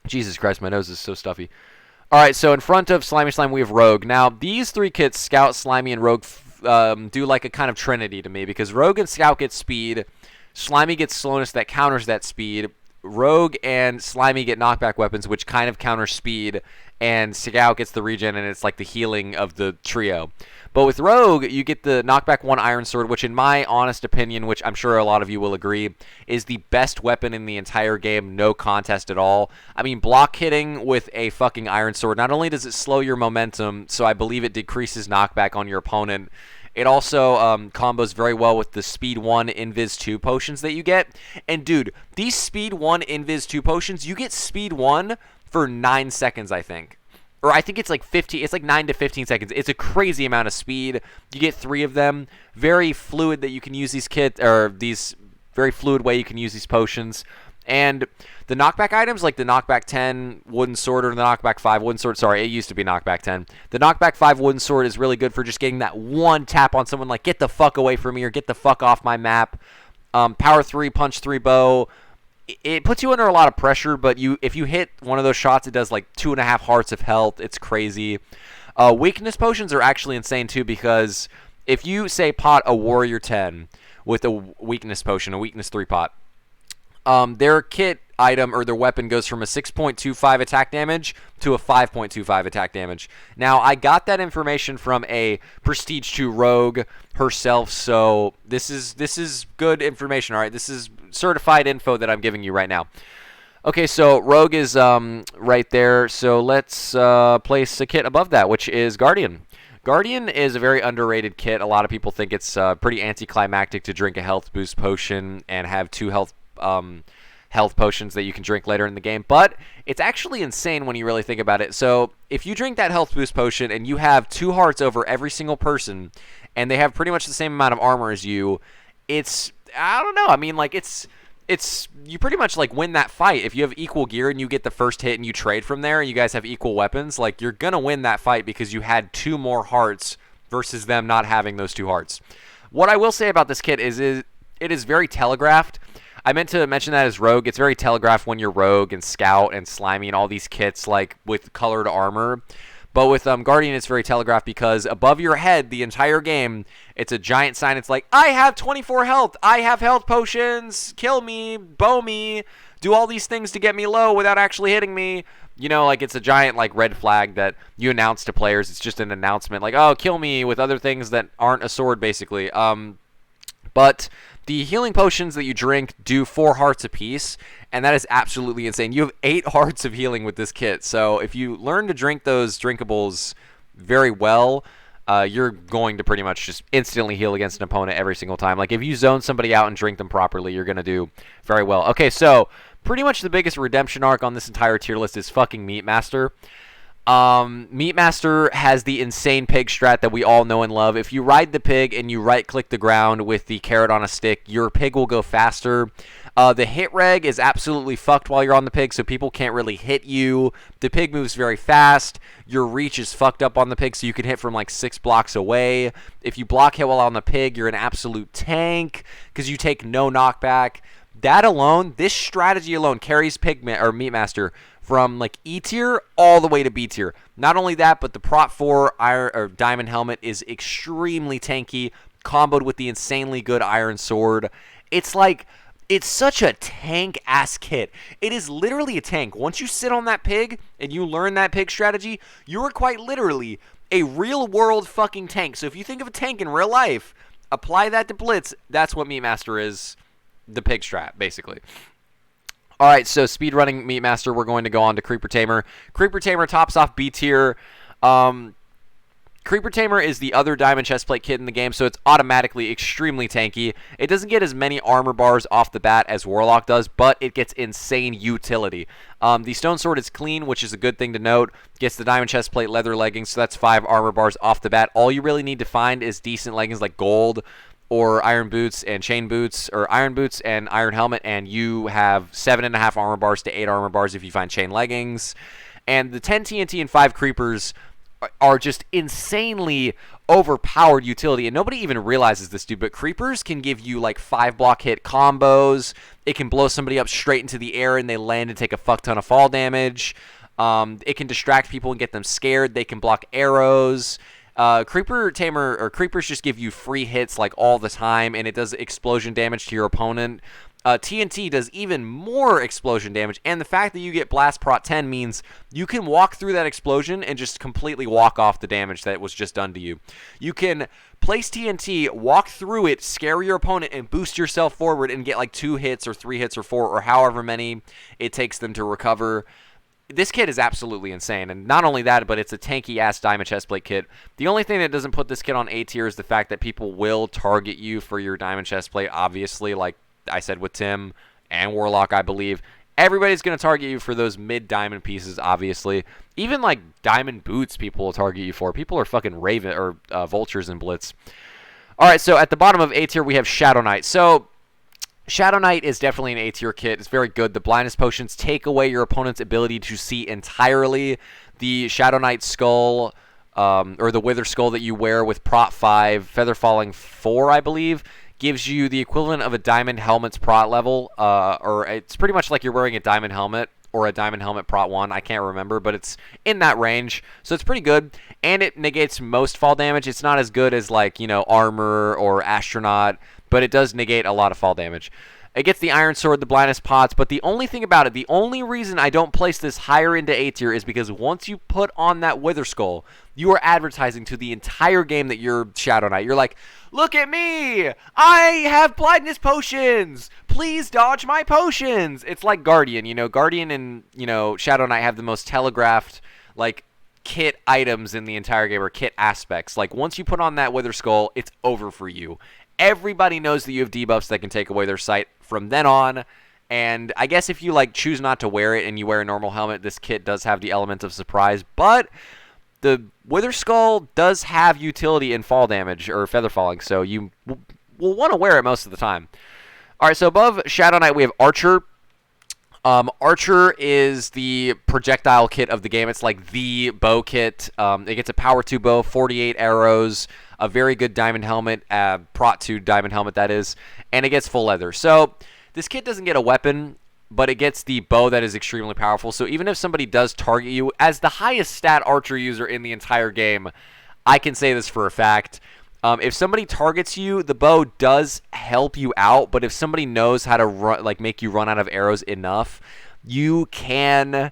Jesus Christ, my nose is so stuffy. Alright, so in front of Slimy Slime, we have Rogue. Now, these 3 kits, Scout, Slimy, and Rogue, do like a kind of trinity to me, because Rogue and Scout get speed, Slimy gets slowness that counters that speed, Rogue and Slimy get knockback weapons, which kind of counter speed, and Scout gets the regen, and it's like the healing of the trio. But with Rogue, you get the knockback 1 Iron Sword, which in my honest opinion, which I'm sure a lot of you will agree, is the best weapon in the entire game, no contest at all. I mean, block hitting with a fucking Iron Sword, not only does it slow your momentum, so I believe it decreases knockback on your opponent, it also combos very well with the Speed 1 Invis 2 potions that you get. And dude, these Speed 1 Invis 2 potions, you get Speed 1 for 9 seconds, I think. Or I think it's like 15, it's like 9 to 15 seconds. It's a crazy amount of speed. You get 3 of them. Very fluid that you can use these kits, or these very fluid way you can use these potions. And the knockback items, like the knockback 10 wooden sword or the knockback 5 wooden sword, sorry, it used to be knockback 10. The knockback 5 wooden sword is really good for just getting that one tap on someone, like get the fuck away from me or get the fuck off my map. Power 3, punch 3 bow. It puts you under a lot of pressure, but if you hit one of those shots, it does like 2.5 hearts of health. It's crazy. Weakness potions are actually insane too, because if you say pot a warrior 10 with a weakness potion, a weakness 3 pot, their kit item or their weapon goes from a 6.25 attack damage to a 5.25 attack damage. Now, I got that information from a Prestige 2 rogue herself, so this is good information, all right? This is certified info that I'm giving you right now. Okay, so rogue is right there, so let's place a kit above that, which is Guardian. Guardian is a very underrated kit. A lot of people think it's pretty anticlimactic to drink a health boost potion and have 2 health potions that you can drink later in the game, but it's actually insane when you really think about it. So if you drink that health boost potion and you have 2 hearts over every single person and they have pretty much the same amount of armor as you, it's, I don't know, I mean, like, it's you pretty much like win that fight. If you have equal gear and you get the first hit and you trade from there and you guys have equal weapons, like, you're gonna win that fight because you had 2 more hearts versus them not having those 2 hearts. What I will say about this kit is it is very telegraphed. I meant to mention that as Rogue. It's very telegraphed when you're Rogue and Scout and Slimy and all these kits, like, with colored armor. But with Guardian, it's very telegraphed because above your head the entire game, it's a giant sign. It's like, I have 24 health. I have health potions. Kill me. Bow me. Do all these things to get me low without actually hitting me. You know, like, it's a giant, like, red flag that you announce to players. It's just an announcement. Like, oh, kill me with other things that aren't a sword, basically. But the healing potions that you drink do 4 hearts apiece, and that is absolutely insane. You have 8 hearts of healing with this kit, so if you learn to drink those drinkables very well, you're going to pretty much just instantly heal against an opponent every single time. Like, if you zone somebody out and drink them properly, you're going to do very well. Okay, so pretty much the biggest redemption arc on this entire tier list is fucking Meatmaster. Meatmaster has the insane pig strat that we all know and love. If you ride the pig and you right-click the ground with the carrot on a stick, your pig will go faster. The hit reg is absolutely fucked while you're on the pig, so people can't really hit you. The pig moves very fast. Your reach is fucked up on the pig, so you can hit from like 6 blocks away. If you block hit while on the pig, you're an absolute tank because you take no knockback. That alone, this strategy alone carries Meatmaster from like E tier all the way to B tier. Not only that, but the Prot 4 Iron or Diamond Helmet is extremely tanky, comboed with the insanely good Iron Sword. It's like, it's such a tank-ass kit. It is literally a tank. Once you sit on that pig and you learn that pig strategy, you are quite literally a real-world fucking tank. So if you think of a tank in real life, apply that to Blitz. That's what Meatmaster is, the pig strat, basically. All right, so speedrunning Meatmaster, we're going to go on to Creeper Tamer. Creeper Tamer tops off B tier. Creeper Tamer is the other diamond chestplate kit in the game, so it's automatically extremely tanky. It doesn't get as many armor bars off the bat as Warlock does, but it gets insane utility. The stone sword is clean, which is a good thing to note. Gets the diamond chestplate leather leggings, so that's 5 armor bars off the bat. All you really need to find is decent leggings like gold, or iron boots and chain boots, or iron boots and iron helmet, and you have 7.5 armor bars to 8 armor bars if you find chain leggings. And the 10 TNT and 5 creepers are just insanely overpowered utility, and nobody even realizes this, dude, but creepers can give you like 5 block hit combos. It can blow somebody up straight into the air and they land and take a fuck ton of fall damage. It can distract people and get them scared. They can block arrows. Creeper Tamer, or creepers just give you free hits like all the time, and it does explosion damage to your opponent. TNT does even more explosion damage, and the fact that you get Blast Prot 10 means you can walk through that explosion and just completely walk off the damage that was just done to you. You can place TNT, walk through it, scare your opponent, and boost yourself forward and get like 2 hits or 3 hits or 4 or however many it takes them to recover. This kit is absolutely insane, and not only that, but it's a tanky-ass Diamond Chestplate kit. The only thing that doesn't put this kit on A tier is the fact that people will target you for your Diamond Chestplate, obviously, like I said with Tim and Warlock, I believe. Everybody's going to target you for those mid-diamond pieces, obviously. Even, like, diamond boots people will target you for. People are fucking Raven or vultures in Blitz. All right, so at the bottom of A tier, we have Shadow Knight. So Shadow Knight is definitely an A tier kit. It's very good. The blindness potions take away your opponent's ability to see entirely. The Shadow Knight skull, or the Wither skull that you wear with Prot 5, Feather Falling 4, I believe, gives you the equivalent of a diamond helmet's prot level, or it's pretty much like you're wearing a diamond helmet or a diamond helmet prot 1. I can't remember, but it's in that range, so it's pretty good, and it negates most fall damage. It's not as good as, like, you know, armor or astronaut, but it does negate a lot of fall damage. It gets the Iron Sword, the Blindness Pots, but the only thing about it, the only reason I don't place this higher into A tier is because once you put on that Wither Skull, you are advertising to the entire game that you're Shadow Knight. You're like, look at me! I have blindness potions! Please dodge my potions! It's like Guardian. You know, Guardian and, you know, Shadow Knight have the most telegraphed, like, kit items in the entire game, or kit aspects. Like, once you put on that Wither Skull, it's over for you. Everybody knows that you have debuffs that can take away their sight from then on, and I guess if you, like, choose not to wear it and you wear a normal helmet, this kit does have the element of surprise, but the Wither Skull does have utility in fall damage, or feather falling, so you will want to wear it most of the time. Alright, so above Shadow Knight, we have Archer. Archer is the projectile kit of the game. It's like the bow kit. It gets a Power 2 bow, 48 arrows, a very good diamond helmet, Prot 2 diamond helmet, that is, and it gets full leather. So this kit doesn't get a weapon, but it gets the bow that is extremely powerful. So even if somebody does target you, as the highest stat Archer user in the entire game, I can say this for a fact. If somebody targets you, the bow does help you out, but if somebody knows how to run, like, make you run out of arrows enough, you can,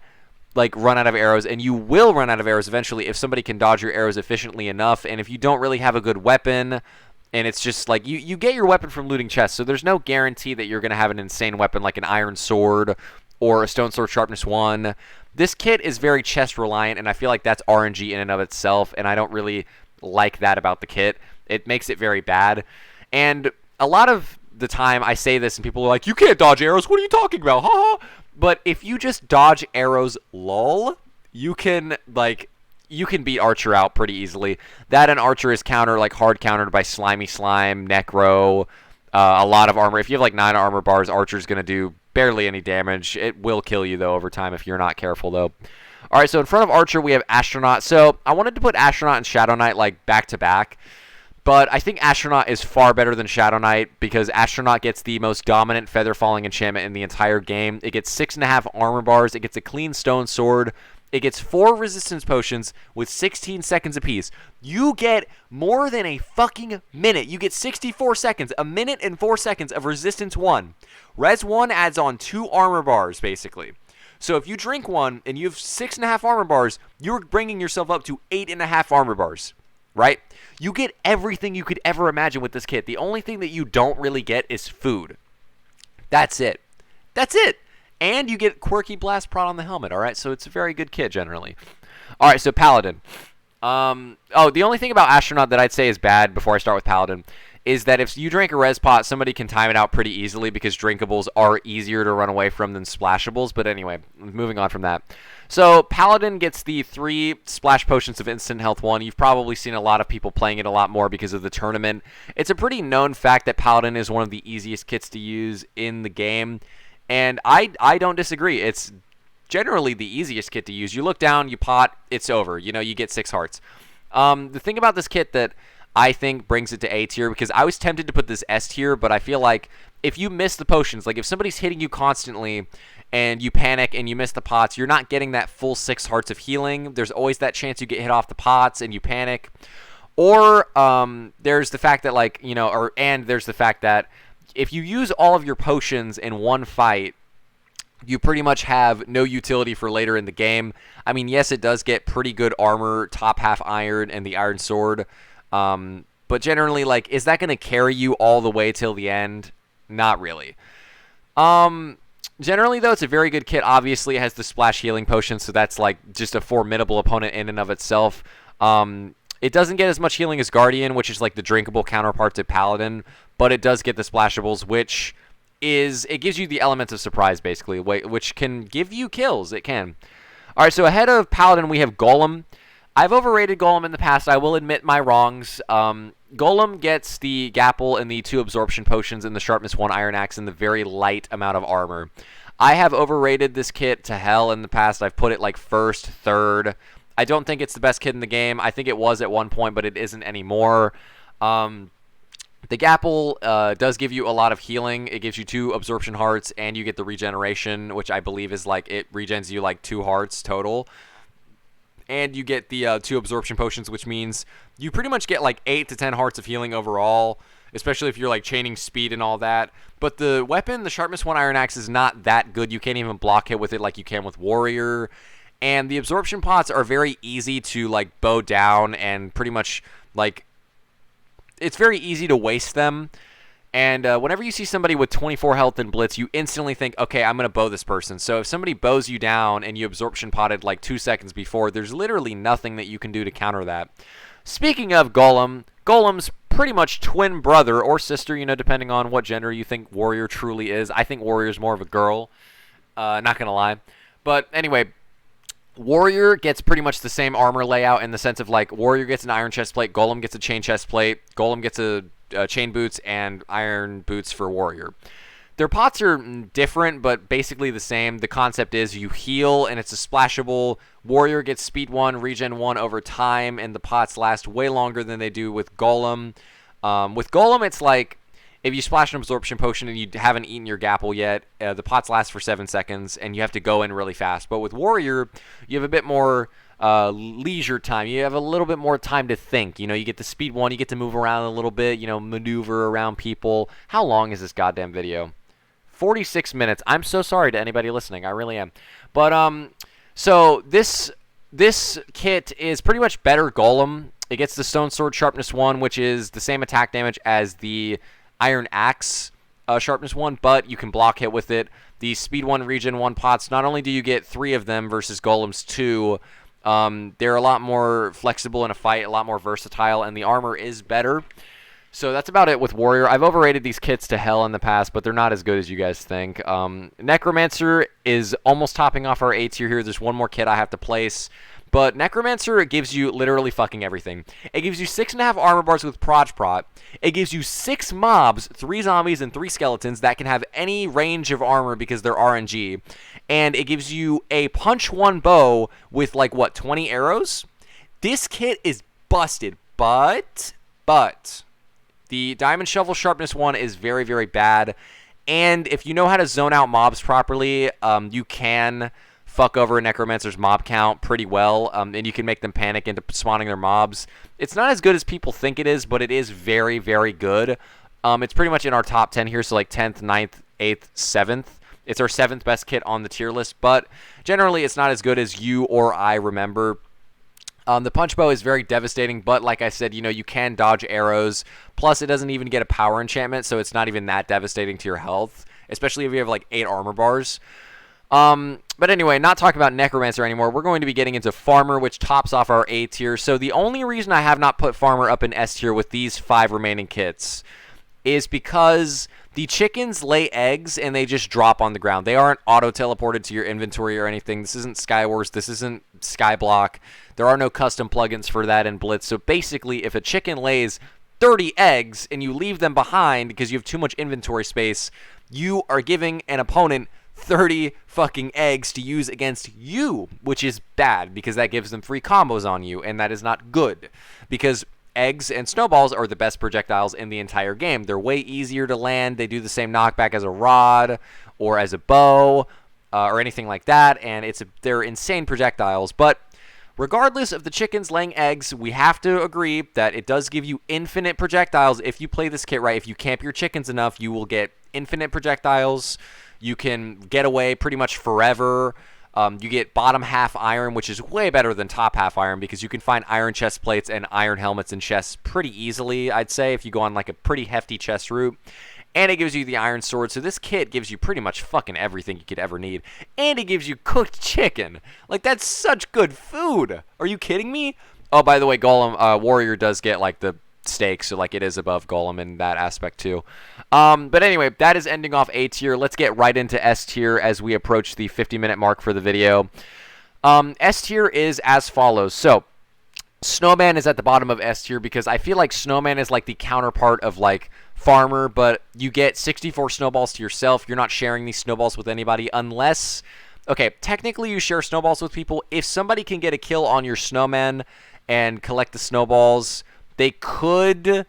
like, run out of arrows, and you will run out of arrows eventually if somebody can dodge your arrows efficiently enough. And if you don't really have a good weapon, and it's just like you get your weapon from looting chests, so there's no guarantee that you're going to have an insane weapon like an iron sword or a stone sword sharpness 1. This kit is very chest reliant, and I feel like that's RNG in and of itself, and I don't really like that about the kit. It makes it very bad. And a lot of the time I say this and people are like, you can't dodge arrows, what are you talking about, ha? But if you just dodge arrows, lol, you can, like, you can beat Archer out pretty easily. That and Archer is hard countered by Slimy Slime, Necro, a lot of armor. If you have like 9 armor bars, Archer's going to do barely any damage. It will kill you, though, over time if you're not careful, though. All right, so in front of Archer, we have Astronaut. So I wanted to put Astronaut and Shadow Knight, like, back-to-back. But I think Astronaut is far better than Shadow Knight because Astronaut gets the most dominant feather falling enchantment in the entire game. It gets 6.5 armor bars. It gets a clean stone sword. It gets 4 resistance potions with 16 seconds apiece. You get more than a fucking minute. You get 64 seconds, a minute and 4 seconds of resistance 1. Res 1 adds on 2 armor bars, basically. So if you drink one and you have 6.5 armor bars, you're bringing yourself up to 8.5 armor bars, right? You get everything you could ever imagine with this kit. The only thing that you don't really get is food. That's it. That's it. And you get Quirky Blast Prot on the helmet, all right? So it's a very good kit, generally. All right, so Paladin. The only thing about Astronaut that I'd say is bad before I start with Paladin is that if you drink a res pot, somebody can time it out pretty easily because drinkables are easier to run away from than splashables. But anyway, moving on from that. So Paladin gets the 3 splash potions of instant health 1. You've probably seen a lot of people playing it a lot more because of the tournament. It's a pretty known fact that Paladin is one of the easiest kits to use in the game. And I don't disagree. It's generally the easiest kit to use. You look down, you pot, it's over. You know, you get 6 hearts. The thing about this kit that I think brings it to A tier, because I was tempted to put this S tier, but I feel like if you miss the potions, like if somebody's hitting you constantly and you panic and you miss the pots, you're not getting that full 6 hearts of healing. There's always that chance you get hit off the pots and you panic. Or there's the fact that, like, you know, and there's the fact that if you use all of your potions in one fight, you pretty much have no utility for later in the game. I mean, yes, it does get pretty good armor, top half iron, and the iron sword. But generally, like, is that going to carry you all the way till the end? Not really. Generally, though, it's a very good kit. Obviously, it has the splash healing potion, so that's, like, just a formidable opponent in and of itself. It doesn't get as much healing as Guardian, which is, like, the drinkable counterpart to Paladin, but it does get the splashables, which it gives you the elements of surprise, basically, which can give you kills. It can. All right, so ahead of Paladin, we have Golem. I've overrated Golem in the past. I will admit my wrongs. Golem gets the Gapple and the 2 absorption potions and the sharpness 1 iron axe and the very light amount of armor. I have overrated this kit to hell in the past. I've put it like first, third. I don't think it's the best kit in the game. I think it was at one point, but it isn't anymore. The Gapple does give you a lot of healing. It gives you 2 absorption hearts, and you get the regeneration, which I believe is like, it regens you like 2 hearts total. And you get the 2 absorption potions, which means you pretty much get like 8 to 10 hearts of healing overall, especially if you're like chaining speed and all that. But the weapon, the sharpness 1 iron axe, is not that good. You can't even block hit with it like you can with Warrior. And the absorption pots are very easy to like bow down, and pretty much like it's very easy to waste them. And whenever you see somebody with 24 health and blitz, you instantly think, okay, I'm going to bow this person. So if somebody bows you down and you absorption potted like 2 seconds before, there's literally nothing that you can do to counter that. Speaking of Golem, Golem's pretty much twin brother or sister, you know, depending on what gender you think Warrior truly is. I think Warrior's more of a girl, not going to lie. But anyway, Warrior gets pretty much the same armor layout in the sense of like Warrior gets an iron chestplate, Golem gets a chain chestplate, Golem gets a chain boots and iron boots for Warrior. Their pots are different, but basically the same. The concept is you heal, and it's a splashable. Warrior gets speed 1, regen 1 over time, and the pots last way longer than they do with Golem. With Golem, it's like if you splash an absorption potion and you haven't eaten your Gapple yet, the pots last for 7 seconds, and you have to go in really fast. But with Warrior, you have a bit more leisure time. You have a little bit more time to think. You know, you get the speed 1, you get to move around a little bit, you know, maneuver around people. How long is this goddamn video? 46 minutes. I'm so sorry to anybody listening. I really am. But so this kit is pretty much better Golem. It gets the Stone Sword Sharpness 1, which is the same attack damage as the Iron Axe Sharpness 1, but you can block hit with it. The Speed 1, Regen 1 pots, not only do you get 3 of them versus Golem's 2, they're a lot more flexible in a fight, a lot more versatile, and the armor is better. So that's about it with Warrior. I've overrated these kits to hell in the past, but they're not as good as you guys think. Necromancer is almost topping off our A tier here. There's one more kit I have to place. But Necromancer, it gives you literally fucking everything. It gives you 6.5 armor bars with Proj Prot. It gives you 6 mobs, 3 zombies, and 3 skeletons that can have any range of armor because they're RNG. And it gives you a punch 1 bow with, like, what, 20 arrows? This kit is busted, but the Diamond Shovel Sharpness 1 is very, very bad. And if you know how to zone out mobs properly, you can fuck over a Necromancer's mob count pretty well, and you can make them panic into spawning their mobs. It's not as good as people think it is, but it is very, very good. It's pretty much in our top 10 here, so like 10th, 9th, 8th, 7th. It's our 7th best kit on the tier list, but generally it's not as good as you or I remember. The punch bow is very devastating, but like I said, you know, you can dodge arrows. Plus, it doesn't even get a power enchantment, so it's not even that devastating to your health, especially if you have like 8 armor bars. But anyway, not talking about Necromancer anymore. We're going to be getting into Farmer, which tops off our A tier. So the only reason I have not put Farmer up in S tier with these 5 remaining kits is because the chickens lay eggs and they just drop on the ground. They aren't auto-teleported to your inventory or anything. This isn't Skywars. This isn't Skyblock. There are no custom plugins for that in Blitz. So basically, if a chicken lays 30 eggs and you leave them behind because you have too much inventory space, you are giving an opponent 30 fucking eggs to use against you, which is bad because that gives them free combos on you, and that is not good because eggs and snowballs are the best projectiles in the entire game. They're way easier to land. They do the same knockback as a rod or as a bow or anything like that, and they're insane projectiles. But Regardless of the chickens laying eggs, we have to agree that it does give you infinite projectiles. If you play this kit right, if you camp your chickens enough, you will get infinite projectiles. You can get away pretty much forever. You get bottom half iron, which is way better than top half iron because you can find iron chest plates and iron helmets and chests pretty easily, I'd say, if you go on like a pretty hefty chest route. And it gives you the iron sword, so this kit gives you pretty much fucking everything you could ever need. And it gives you cooked chicken. Like, that's such good food. Are you kidding me? Oh, by the way, Golem Warrior does get like the steak, so like it is above Golem in that aspect too. But anyway, that is ending off A tier. Let's get right into S tier as we approach the 50-minute mark for the video. S tier is as follows. So Snowman is at the bottom of S tier because I feel like Snowman is like the counterpart of like Farmer, but you get 64 snowballs to yourself. You're not sharing these snowballs with anybody unless, okay, technically you share snowballs with people. If somebody can get a kill on your Snowman and collect the snowballs, they could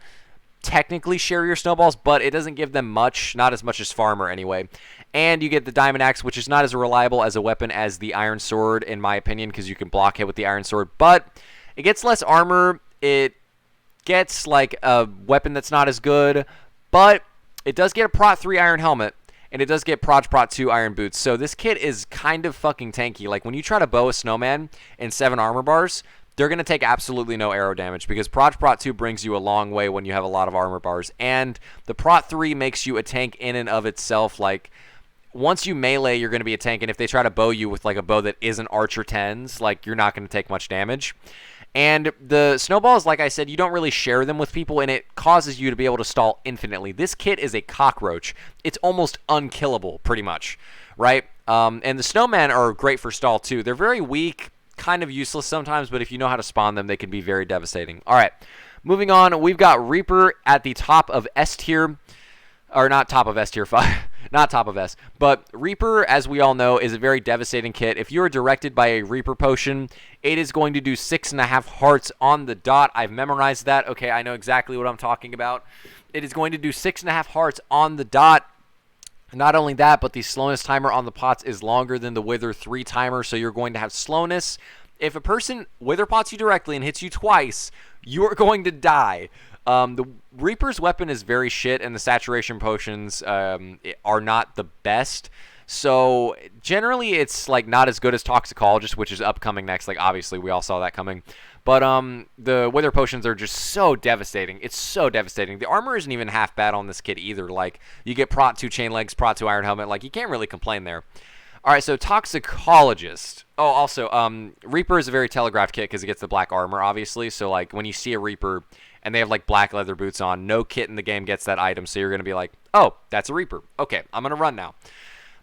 technically share your snowballs, but it doesn't give them much, not as much as Farmer anyway. And you get the Diamond Axe, which is not as reliable as a weapon as the Iron Sword, in my opinion, because you can block hit with the Iron Sword, but it gets less armor. It gets like a weapon that's not as good, but it does get a Prot 3 Iron Helmet, and it does get Prot 2 Iron Boots. So this kit is kind of fucking tanky. Like when you try to bow a Snowman in 7 armor bars, they're going to take absolutely no arrow damage because Prot 2 brings you a long way when you have a lot of armor bars. And the Prot 3 makes you a tank in and of itself. Like, once you melee, you're going to be a tank. And if they try to bow you with like a bow that isn't Archer 10s, like you're not going to take much damage. And the snowballs, like I said, you don't really share them with people, and it causes you to be able to stall infinitely. This kit is a cockroach. It's almost unkillable, pretty much, right? And the snowmen are great for stall, too. They're very weak, kind of useless sometimes, but if you know how to spawn them, they can be very devastating. All right, moving on, we've got Reaper at the top of S tier, or not top of S tier 5. Not top of S, but Reaper, as we all know, is a very devastating kit. If you are directed by a Reaper potion, it is going to do 6.5 hearts on the dot. I've memorized that. Okay, I know exactly what I'm talking about. It is going to do 6.5 hearts on the dot. Not only that, but the slowness timer on the pots is longer than the Wither 3 timer, so you're going to have slowness. If a person Wither pots you directly and hits you twice, you're going to die. The Reaper's weapon is very shit, and the saturation potions are not the best. So generally, it's like not as good as Toxicologist, which is upcoming next. Like obviously, we all saw that coming. But the Wither potions are just so devastating. It's so devastating. The armor isn't even half bad on this kit either. Like you get Prot 2 chain legs, Prot 2 iron helmet. Like you can't really complain there. All right, so Toxicologist. Oh, also, Reaper is a very telegraphed kit because it gets the black armor, obviously. So like when you see a Reaper and they have like black leather boots on, no kit in the game gets that item, so you're going to be like, oh, that's a Reaper. Okay, I'm going to run now.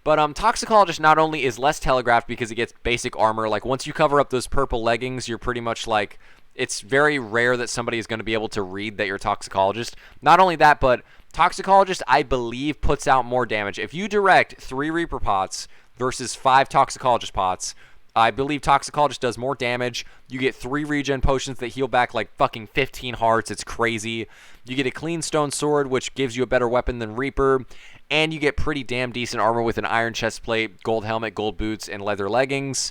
But Toxicologist not only is less telegraphed because it gets basic armor, like once you cover up those purple leggings, you're pretty much like, it's very rare that somebody is going to be able to read that you're Toxicologist. Not only that, but Toxicologist, I believe, puts out more damage. If you direct 3 Reaper pots versus 5 Toxicologist pots, I believe Toxicologist does more damage. You get 3 regen potions that heal back like fucking 15 hearts. It's crazy. You get a clean stone sword, which gives you a better weapon than Reaper. And you get pretty damn decent armor with an iron chest plate, gold helmet, gold boots, and leather leggings.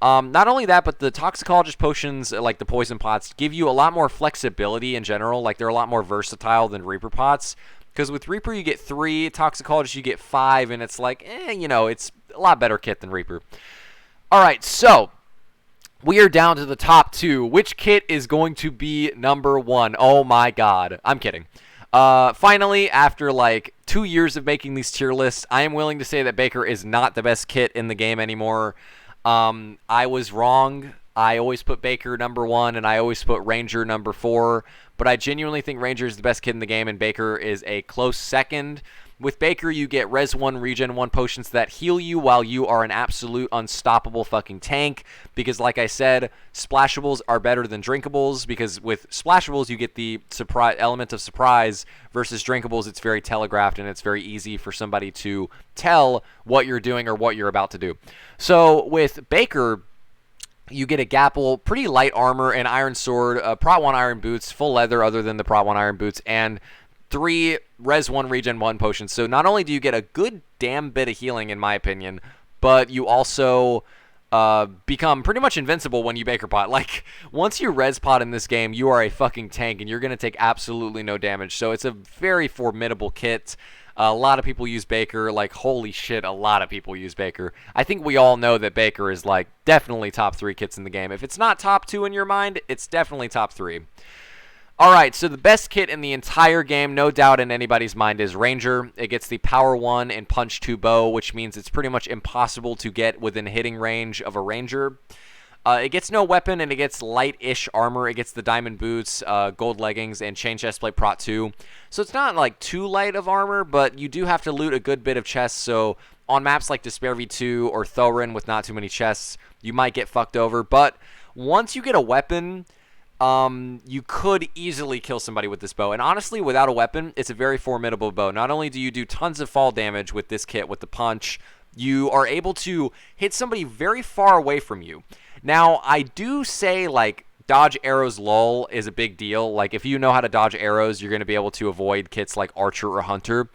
Not only that, but the Toxicologist potions, like the poison pots, give you a lot more flexibility in general. Like they're a lot more versatile than Reaper pots. Because with Reaper you get 3, Toxicologist you get 5, and it's like, you know, it's a lot better kit than Reaper. Alright, so we are down to the top 2. Which kit is going to be number 1? Oh my god. I'm kidding. Finally, after like 2 years of making these tier lists, I am willing to say that Baker is not the best kit in the game anymore. I was wrong. I always put Baker number 1, and I always put Ranger number 4. But I genuinely think Ranger is the best kit in the game, and Baker is a close second. With Baker, you get Res 1, Regen 1 potions that heal you while you are an absolute unstoppable fucking tank. Because like I said, splashables are better than drinkables. Because with splashables, you get the element of surprise. Versus drinkables, it's very telegraphed and it's very easy for somebody to tell what you're doing or what you're about to do. So with Baker, you get a Gapple, pretty light armor, an iron sword, Prot 1 iron boots, full leather other than the Prot 1 iron boots, and 3 Res 1 Regen 1 potions. So not only do you get a good damn bit of healing, in my opinion, but you also become pretty much invincible when you Baker pot. Like, once you res pot in this game, you are a fucking tank, and you're going to take absolutely no damage. So it's a very formidable kit. A lot of people use Baker. Like, holy shit, a lot of people use Baker. I think we all know that Baker is, like, definitely top 3 kits in the game. If it's not top 2 in your mind, it's definitely top 3. Alright, so the best kit in the entire game, no doubt in anybody's mind, is Ranger. It gets the Power 1 and Punch 2 bow, which means it's pretty much impossible to get within hitting range of a Ranger. It gets no weapon, and it gets light-ish armor. It gets the diamond boots, gold leggings, and chain chestplate prot 2. So it's not, like, too light of armor, but you do have to loot a good bit of chests. So on maps like Despair V2 or Thorin with not too many chests, you might get fucked over. But once you get a weapon, you could easily kill somebody with this bow. And honestly, without a weapon, it's a very formidable bow. Not only do you do tons of fall damage with this kit, with the punch, you are able to hit somebody very far away from you. Now, I do say, like, dodge arrows lull is a big deal. Like, if you know how to dodge arrows, you're going to be able to avoid kits like Archer or Hunter.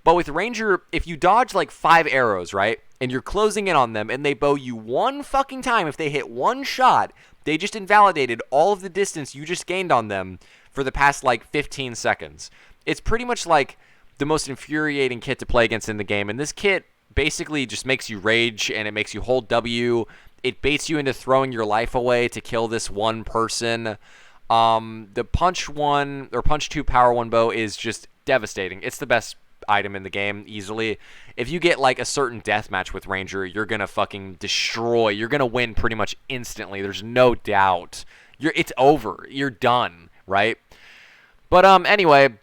But with Ranger, if you dodge, like, 5 arrows, right, and you're closing in on them, and they bow you one fucking time, if they hit one shot, they just invalidated all of the distance you just gained on them for the past, like, 15 seconds. It's pretty much, like, the most infuriating kit to play against in the game. And this kit basically just makes you rage, and it makes you hold W. It baits you into throwing your life away to kill this one person. The Punch 1 or Punch 2 Power 1 bow is just devastating. It's the best item in the game, easily. If you get, like, a certain deathmatch with Ranger, you're gonna fucking destroy. You're gonna win pretty much instantly. There's no doubt. It's over. You're done, right? But anyway,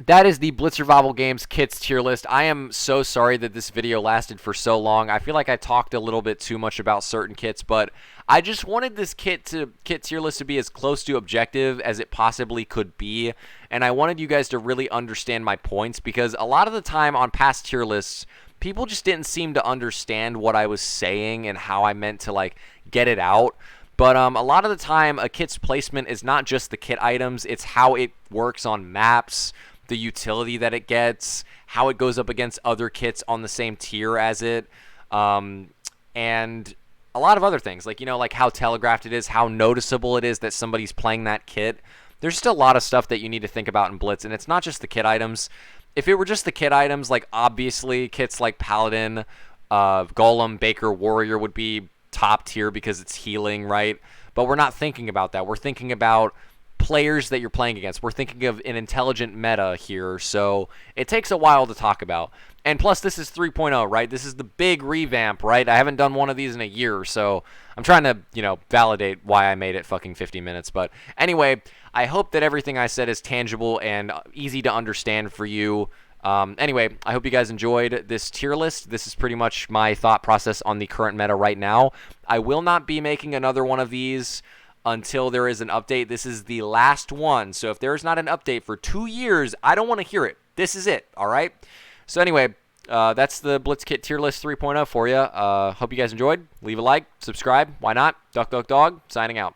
that is the Blitz Survival Games kits tier list. I am so sorry that this video lasted for so long. I feel like I talked a little bit too much about certain kits, but I just wanted this kit tier list to be as close to objective as it possibly could be, and I wanted you guys to really understand my points, because a lot of the time on past tier lists, people just didn't seem to understand what I was saying and how I meant to, like, get it out. But a lot of the time, a kit's placement is not just the kit items, it's how it works on maps, the utility that it gets, how it goes up against other kits on the same tier as it, and a lot of other things, like, you know, like how telegraphed it is, how noticeable it is that somebody's playing that kit. There's just a lot of stuff that you need to think about in Blitz, and it's not just the kit items. If it were just the kit items, like, obviously kits like Paladin, Golem, Baker, Warrior would be top tier because it's healing, right? But we're not thinking about that. We're thinking about players that you're playing against. We're thinking of an intelligent meta here, so it takes a while to talk about. And plus, this is 3.0, right? This is the big revamp, right? I haven't done one of these in a year, so I'm trying to, you know, validate why I made it fucking 50 minutes. But anyway, I hope that everything I said is tangible and easy to understand for you. Anyway, I hope you guys enjoyed this tier list. This is pretty much my thought process on the current meta right now. I will not be making another one of these until there is an update. This is the last one. So if there's not an update for 2 years, I don't want to hear it. This is it, all right? So anyway, that's the Blitz Kit Tier List 3.0 for you. Hope you guys enjoyed. Leave a like, subscribe. Why not? Duck, duck, dog. Signing out.